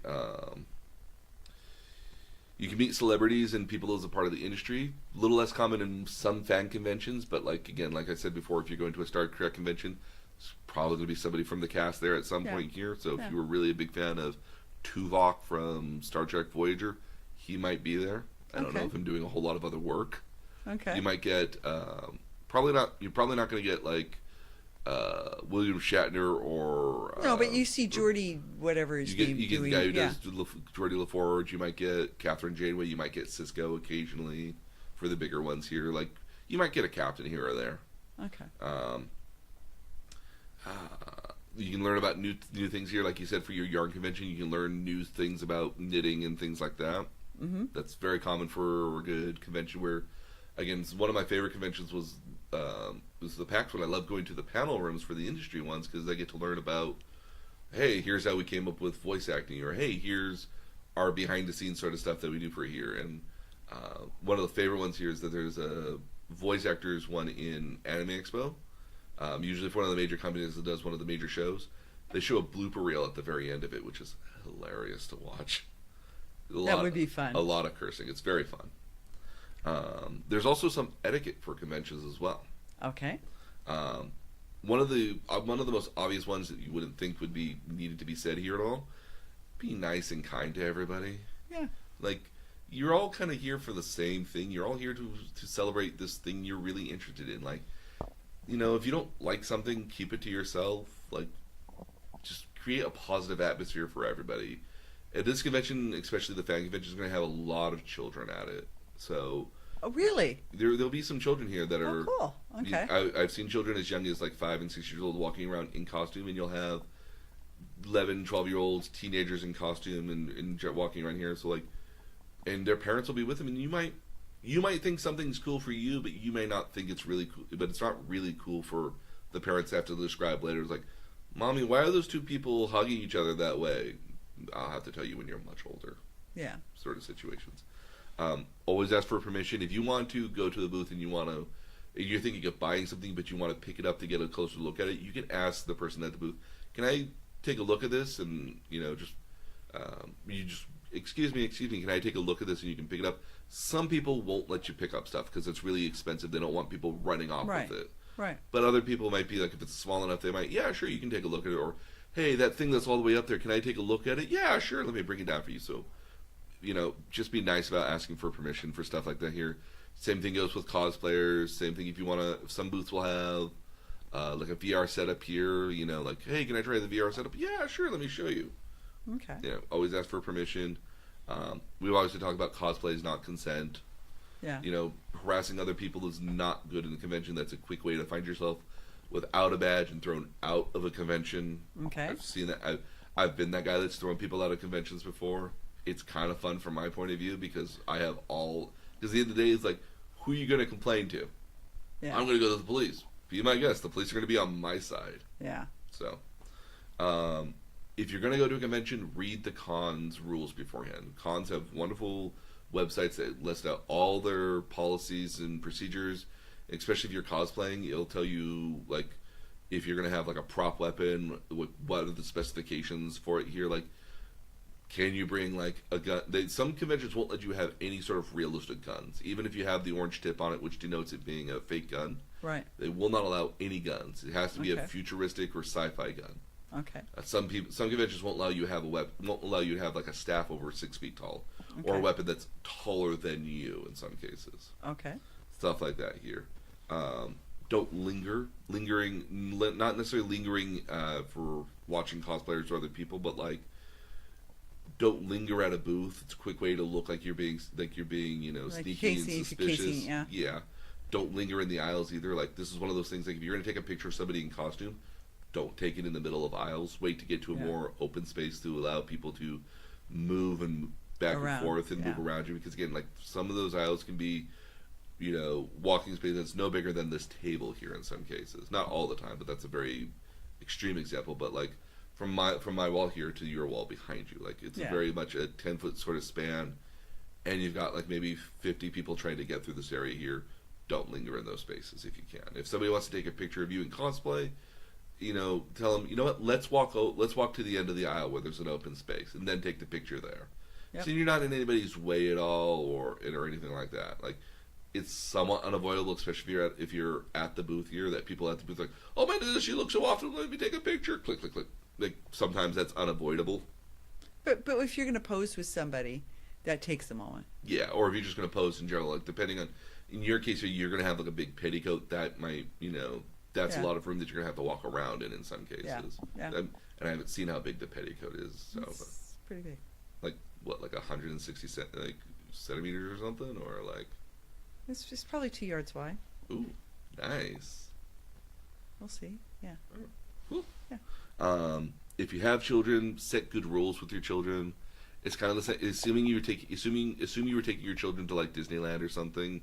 S1: You can meet celebrities and people as a part of the industry. A little less common in some fan conventions, but like I said before, if you're going to a Star Trek convention, it's probably going to be somebody from the cast there at some point here. So if you were really a big fan of Tuvok from Star Trek Voyager, he might be there. I don't know if I'm doing a whole lot of other work.
S2: Okay.
S1: You might get probably not. You're probably not going to get like William Shatner or
S2: no, but you see Geordie, whatever his name.
S1: You get the guy who does Geordie LaForge. You might get Catherine Janeway. You might get Cisco occasionally for the bigger ones here. Like you might get a captain here or there.
S2: Okay.
S1: You can learn about new things here, like you said, for your yarn convention. You can learn new things about knitting and things like that. Mm-hmm. That's very common for a good convention. Where, again, one of my favorite conventions was the PAX one. I love going to the panel rooms for the industry ones because I get to learn about, hey, here's how we came up with voice acting, or hey, here's our behind the scenes sort of stuff that we do for here. And one of the favorite ones here is that there's a voice actors one in Anime Expo. Usually for one of the major companies that does one of the major shows, they show a blooper reel at the very end of it, which is hilarious to watch.
S2: That would be fun.
S1: A lot of cursing. It's very fun. There's also some etiquette for conventions as well.
S2: Okay.
S1: One of the most obvious ones that you wouldn't think would be needed to be said here at all: be nice and kind to everybody.
S2: Yeah.
S1: Like you're all kind of here for the same thing. You're all here to celebrate this thing you're really interested in. Like, if you don't like something, keep it to yourself. Like, just create a positive atmosphere for everybody. At this convention, especially the fan convention, is going to have a lot of children at it. So,
S2: oh really?
S1: There'll be some children here that are.
S2: Oh, cool. Okay.
S1: I've seen children as young as like 5 and 6 years old walking around in costume, and you'll have 11, 12-year-olds, teenagers in costume, and walking around here. So like, and their parents will be with them, and you might think something's cool for you, but you may not think it's really cool. But it's not really cool for the parents to have to describe later. It's like, Mommy, why are those two people hugging each other that way? I'll have to tell you when you're much older.
S2: Yeah.
S1: Sort of situations. Always ask for permission. If you want to go to the booth and you're thinking of buying something, but you want to pick it up to get a closer look at it, you can ask the person at the booth, can I take a look at this? And, excuse me, can I take a look at this? And you can pick it up. Some people won't let you pick up stuff because it's really expensive. They don't want people running off with it.
S2: Right.
S1: But other people might be like, if it's small enough, they might, yeah, sure, you can take a look at it. Or, hey, that thing that's all the way up there, can I take a look at it? Yeah, sure, let me bring it down for you. So, just be nice about asking for permission for stuff like that here. Same thing goes with cosplayers. Same thing if you want to, some booths will have like a VR setup here. You know, like, hey, can I try the VR setup? Yeah, sure. Let me show you.
S2: Okay.
S1: You know, always ask for permission. We've obviously talked about cosplay is not consent.
S2: Yeah.
S1: You know, harassing other people is not good in the convention. That's a quick way to find yourself without a badge and thrown out of a convention.
S2: Okay.
S1: I've seen that. I've been that guy that's thrown people out of conventions before. It's kind of fun from my point of view because I have all. Because at the end of the day, it's like, who are you going to complain to?
S2: Yeah.
S1: I'm going to go to the police. Be my guest. The police are going to be on my side.
S2: Yeah.
S1: So, if you're going to go to a convention, read the cons rules beforehand. Cons have wonderful websites that list out all their policies and procedures. Especially if you're cosplaying, it'll tell you like if you're going to have like a prop weapon, what are the specifications for it here. Like, can you bring like a gun? Some conventions won't let you have any sort of realistic guns, even if you have the orange tip on it, which denotes it being a fake gun.
S2: Right.
S1: They will not allow any guns. It has to be
S2: Okay.
S1: a futuristic or sci-fi gun.
S2: Okay.
S1: Some conventions won't allow you to have won't allow you to have like a staff over 6 feet tall, or a
S2: Okay.
S1: weapon that's taller than you in some cases.
S2: Okay.
S1: Stuff like that here. Don't lingering, not necessarily lingering for watching cosplayers or other people, but like don't linger at a booth. It's a quick way to look like you're being you know,
S2: Like
S1: sneaky and
S2: casing,
S1: suspicious.
S2: yeah.
S1: Don't linger in the aisles either. Like this is one of those things. Like if you're gonna take a picture of somebody in costume, don't take it in the middle of aisles. Wait to get to a
S2: Yeah.
S1: more open space to allow people to move and back
S2: Around,
S1: and forth and move
S2: yeah.
S1: around you. Because again, like some of those aisles can be, you know, walking space that's no bigger than this table here in some cases. Not all the time, but that's a very extreme example. But like from my wall here to your wall behind you, like it's
S2: Yeah.
S1: very much a 10-foot sort of span, and you've got like maybe 50 people trying to get through this area here. Don't linger in those spaces if you can. If somebody wants to take a picture of you in cosplay, you know, tell them, you know what, let's walk to the end of the aisle where there's an open space, and then take the picture there.
S2: Yep.
S1: So you're not in anybody's way at all, or anything like that. Like, it's somewhat unavoidable, especially if you're at the booth here, that people at the booth are like, oh my goodness, she looks so often, let me take a picture. Click, click, click. Like, sometimes that's unavoidable.
S2: But if you're going to pose with somebody, that takes a moment.
S1: Yeah, or if you're just going to pose in general, like depending on, in your case, you're going to have like a big petticoat, that might, you know, that's
S2: Yeah.
S1: a lot of room that you're going to have to walk around in some cases.
S2: Yeah.
S1: And I haven't seen how big the petticoat is, so, but,
S2: It's pretty big.
S1: like, what, like 160 centimeters or something, or like,
S2: It's just probably 2 yards wide.
S1: ooh, nice.
S2: We'll see. Yeah.
S1: Cool.
S2: Yeah.
S1: If you have children, set good rules with your children. It's kind of the same. Assuming you were taking your children to like Disneyland or something,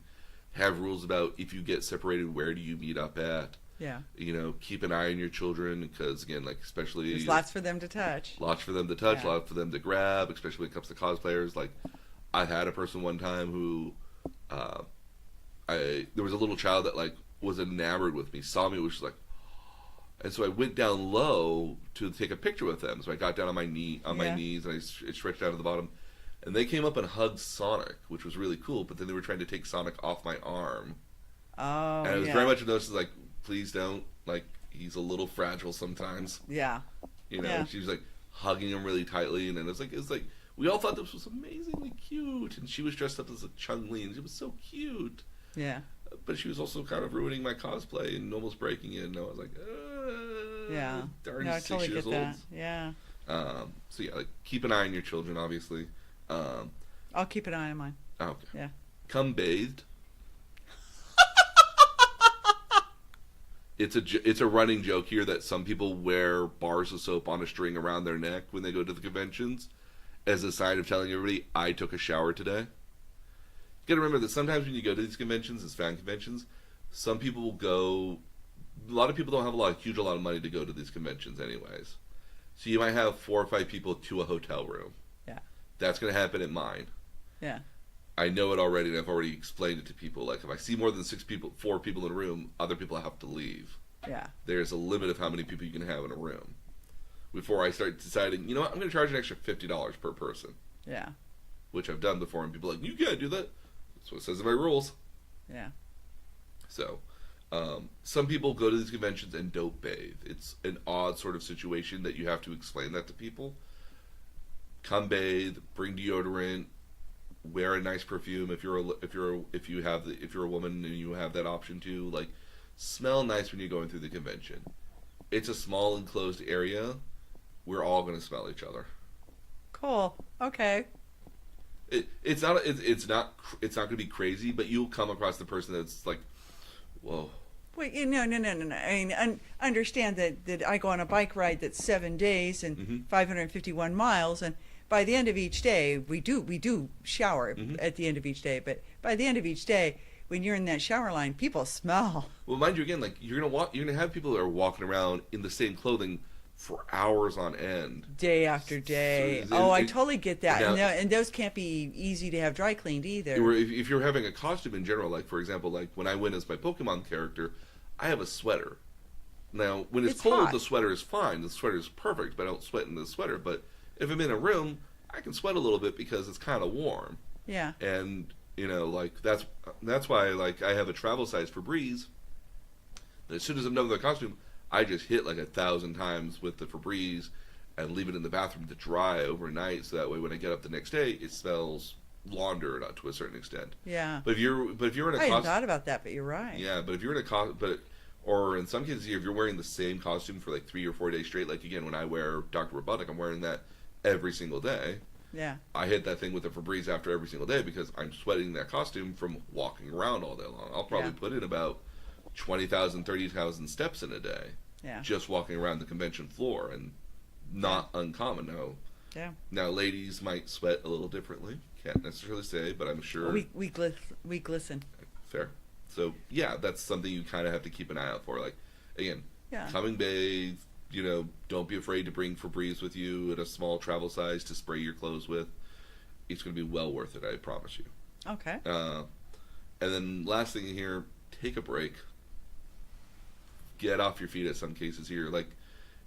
S1: have rules about if you get separated, where do you meet up at?
S2: Yeah.
S1: You know, keep an eye on your children because again, like especially
S2: There's lots for them to touch.
S1: lots for them to touch,
S2: Yeah.
S1: lots for them to grab, especially when it comes to cosplayers. Like, I had a person one time who, there was a little child that like was enamored with me, saw me, was just like, and so I went down low to take a picture with them. So I got down on my my
S2: Yeah.
S1: knees, and I stretched out to the bottom, and they came up and hugged Sonic, which was really cool. But then they were trying to take Sonic off my arm,
S2: Oh,
S1: and I was
S2: yeah.
S1: very much noticed like, please don't, like he's a little fragile sometimes.
S2: Yeah.
S1: You know,
S2: Yeah.
S1: she was like hugging him really tightly, and then it was like we all thought this was amazingly cute, and she was dressed up as a Chun-Li, and it was so cute.
S2: Yeah.
S1: But she was also kind of ruining my cosplay and almost breaking it, and I was like,
S2: Yeah.
S1: darn,
S2: No, I
S1: 6
S2: totally
S1: years
S2: get
S1: old.
S2: that. Yeah.
S1: So yeah, like keep an eye on your children, obviously.
S2: I'll keep an eye on mine.
S1: Okay.
S2: Yeah.
S1: Come bathed. It's a running joke here that some people wear bars of soap on a string around their neck when they go to the conventions as a sign of telling everybody, I took a shower today. You gotta remember that sometimes when you go to these conventions, as fan conventions, some people will go. A lot of people don't have a huge lot of money to go to these conventions, anyways. So you might have 4 or 5 people to a hotel room.
S2: Yeah.
S1: That's gonna happen at mine.
S2: Yeah.
S1: I know it already, and I've already explained it to people. Like if I see more than 4 people in a room, other people have to leave.
S2: Yeah.
S1: There's a limit of how many people you can have in a room before I start deciding. You know what? I'm gonna charge an extra $50 per person,
S2: Yeah.
S1: which I've done before, and people are like, you can't do that. That's what it says in my rules.
S2: Yeah.
S1: So, some people go to these conventions and don't bathe. It's an odd sort of situation that you have to explain that to people. Come bathe, bring deodorant, wear a nice perfume if you're a woman and you have that option too. Like, smell nice when you're going through the convention. It's a small enclosed area. We're all going to smell each other.
S2: Cool. Okay.
S1: It's not going to be crazy, but you'll come across the person that's like, whoa.
S2: Wait, no. I mean, understand that I go on a bike ride that's 7 days and 551 miles, and by the end of each day, we do shower at the end of each day. But by the end of each day, when you're in that shower line, people smell.
S1: Well, mind you, again, like you're gonna have people that are walking around in the same clothing for hours on end,
S2: Day after day. I totally get that. And those can't be easy to have dry cleaned either.
S1: If you're having a costume in general, like for example, like when I went as my Pokemon character, I have a sweater. Now, when it's cold,
S2: hot.
S1: the sweater is fine. The sweater is perfect, but I don't sweat in the sweater. But if I'm in a room, I can sweat a little bit because it's kind of warm.
S2: Yeah.
S1: And like that's why like I have a travel size Febreze. As soon as I'm done with the costume, I just hit like 1,000 times with the Febreze and leave it in the bathroom to dry overnight, so that way when I get up the next day, it smells laundered to a certain extent.
S2: Yeah.
S1: But if you're in a
S2: I hadn't thought about that, but you're right.
S1: Yeah, but if you're in a or in some cases, if you're wearing the same costume for like 3 or 4 days straight, like again when I wear Dr. Robotic, I'm wearing that every single day.
S2: Yeah.
S1: I hit that thing with a Febreze after every single day because I'm sweating that costume from walking around all day long. I'll probably put in about 20,000, 30,000 steps in a day.
S2: Yeah.
S1: Just walking around the convention floor, and not uncommon. Now ladies might sweat a little differently. Can't necessarily say, but I'm sure
S2: We glisten.
S1: Fair. So yeah, that's something you kind of have to keep an eye out for. Like again, coming bathe. Don't be afraid to bring Febreze with you in a small travel size to spray your clothes with. It's going to be well worth it, I promise you.
S2: Okay.
S1: And then last thing here, take a break. Get off your feet at some cases here. Like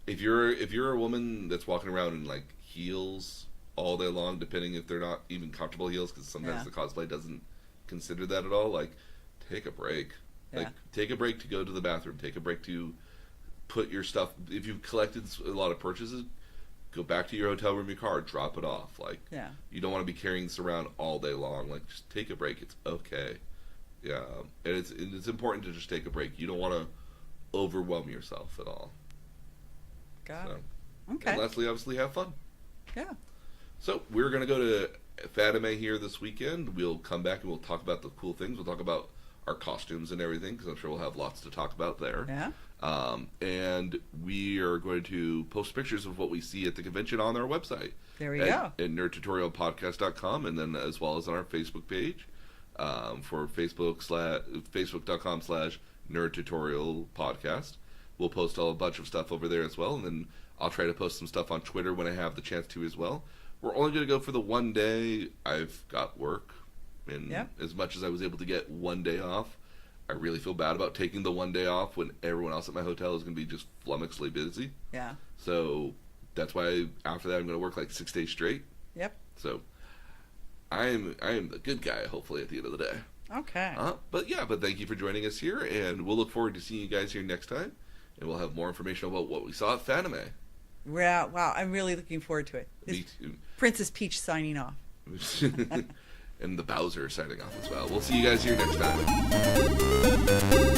S1: if you're a woman that's walking around in like heels all day long, depending if they're not even comfortable heels, because sometimes the cosplay doesn't consider that at all. Like take a break. Like take a break to go to the bathroom. Take a break to put your stuff. If you've collected a lot of purchases, go back to your hotel room, your car, drop it off. Like you don't want to be carrying this around all day long. Like just take a break. It's okay. Yeah, and it's important to just take a break. You don't want to overwhelm yourself at all.
S2: Got it. Okay.
S1: And lastly, obviously, have fun.
S2: Yeah.
S1: So we're gonna go to Fanime here this weekend. We'll come back and we'll talk about the cool things. We'll talk about our costumes and everything, because I'm sure we'll have lots to talk about there.
S2: Yeah.
S1: And we are going to post pictures of what we see at the convention on our website.
S2: There we go.
S1: At nerdtutorialpodcast.com, and then as well as on our Facebook page for facebook.com/nerdtutorialpodcast. We'll post a bunch of stuff over there as well, and then I'll try to post some stuff on Twitter when I have the chance to as well. We're only going to go for the one day. I've got work, and as much as I was able to get one day off, I really feel bad about taking the one day off when everyone else at my hotel is going to be just flummoxedly busy.
S2: Yeah.
S1: So that's why after that I'm going to work like 6 days straight.
S2: Yep.
S1: So I am the good guy, hopefully, at the end of the day.
S2: Okay.
S1: But thank you for joining us here, and we'll look forward to seeing you guys here next time, and we'll have more information about what we saw at Fanime.
S2: Wow, I'm really looking forward to it.
S1: Me too.
S2: Princess Peach signing off.
S1: And the Bowser signing off as well. We'll see you guys here next time.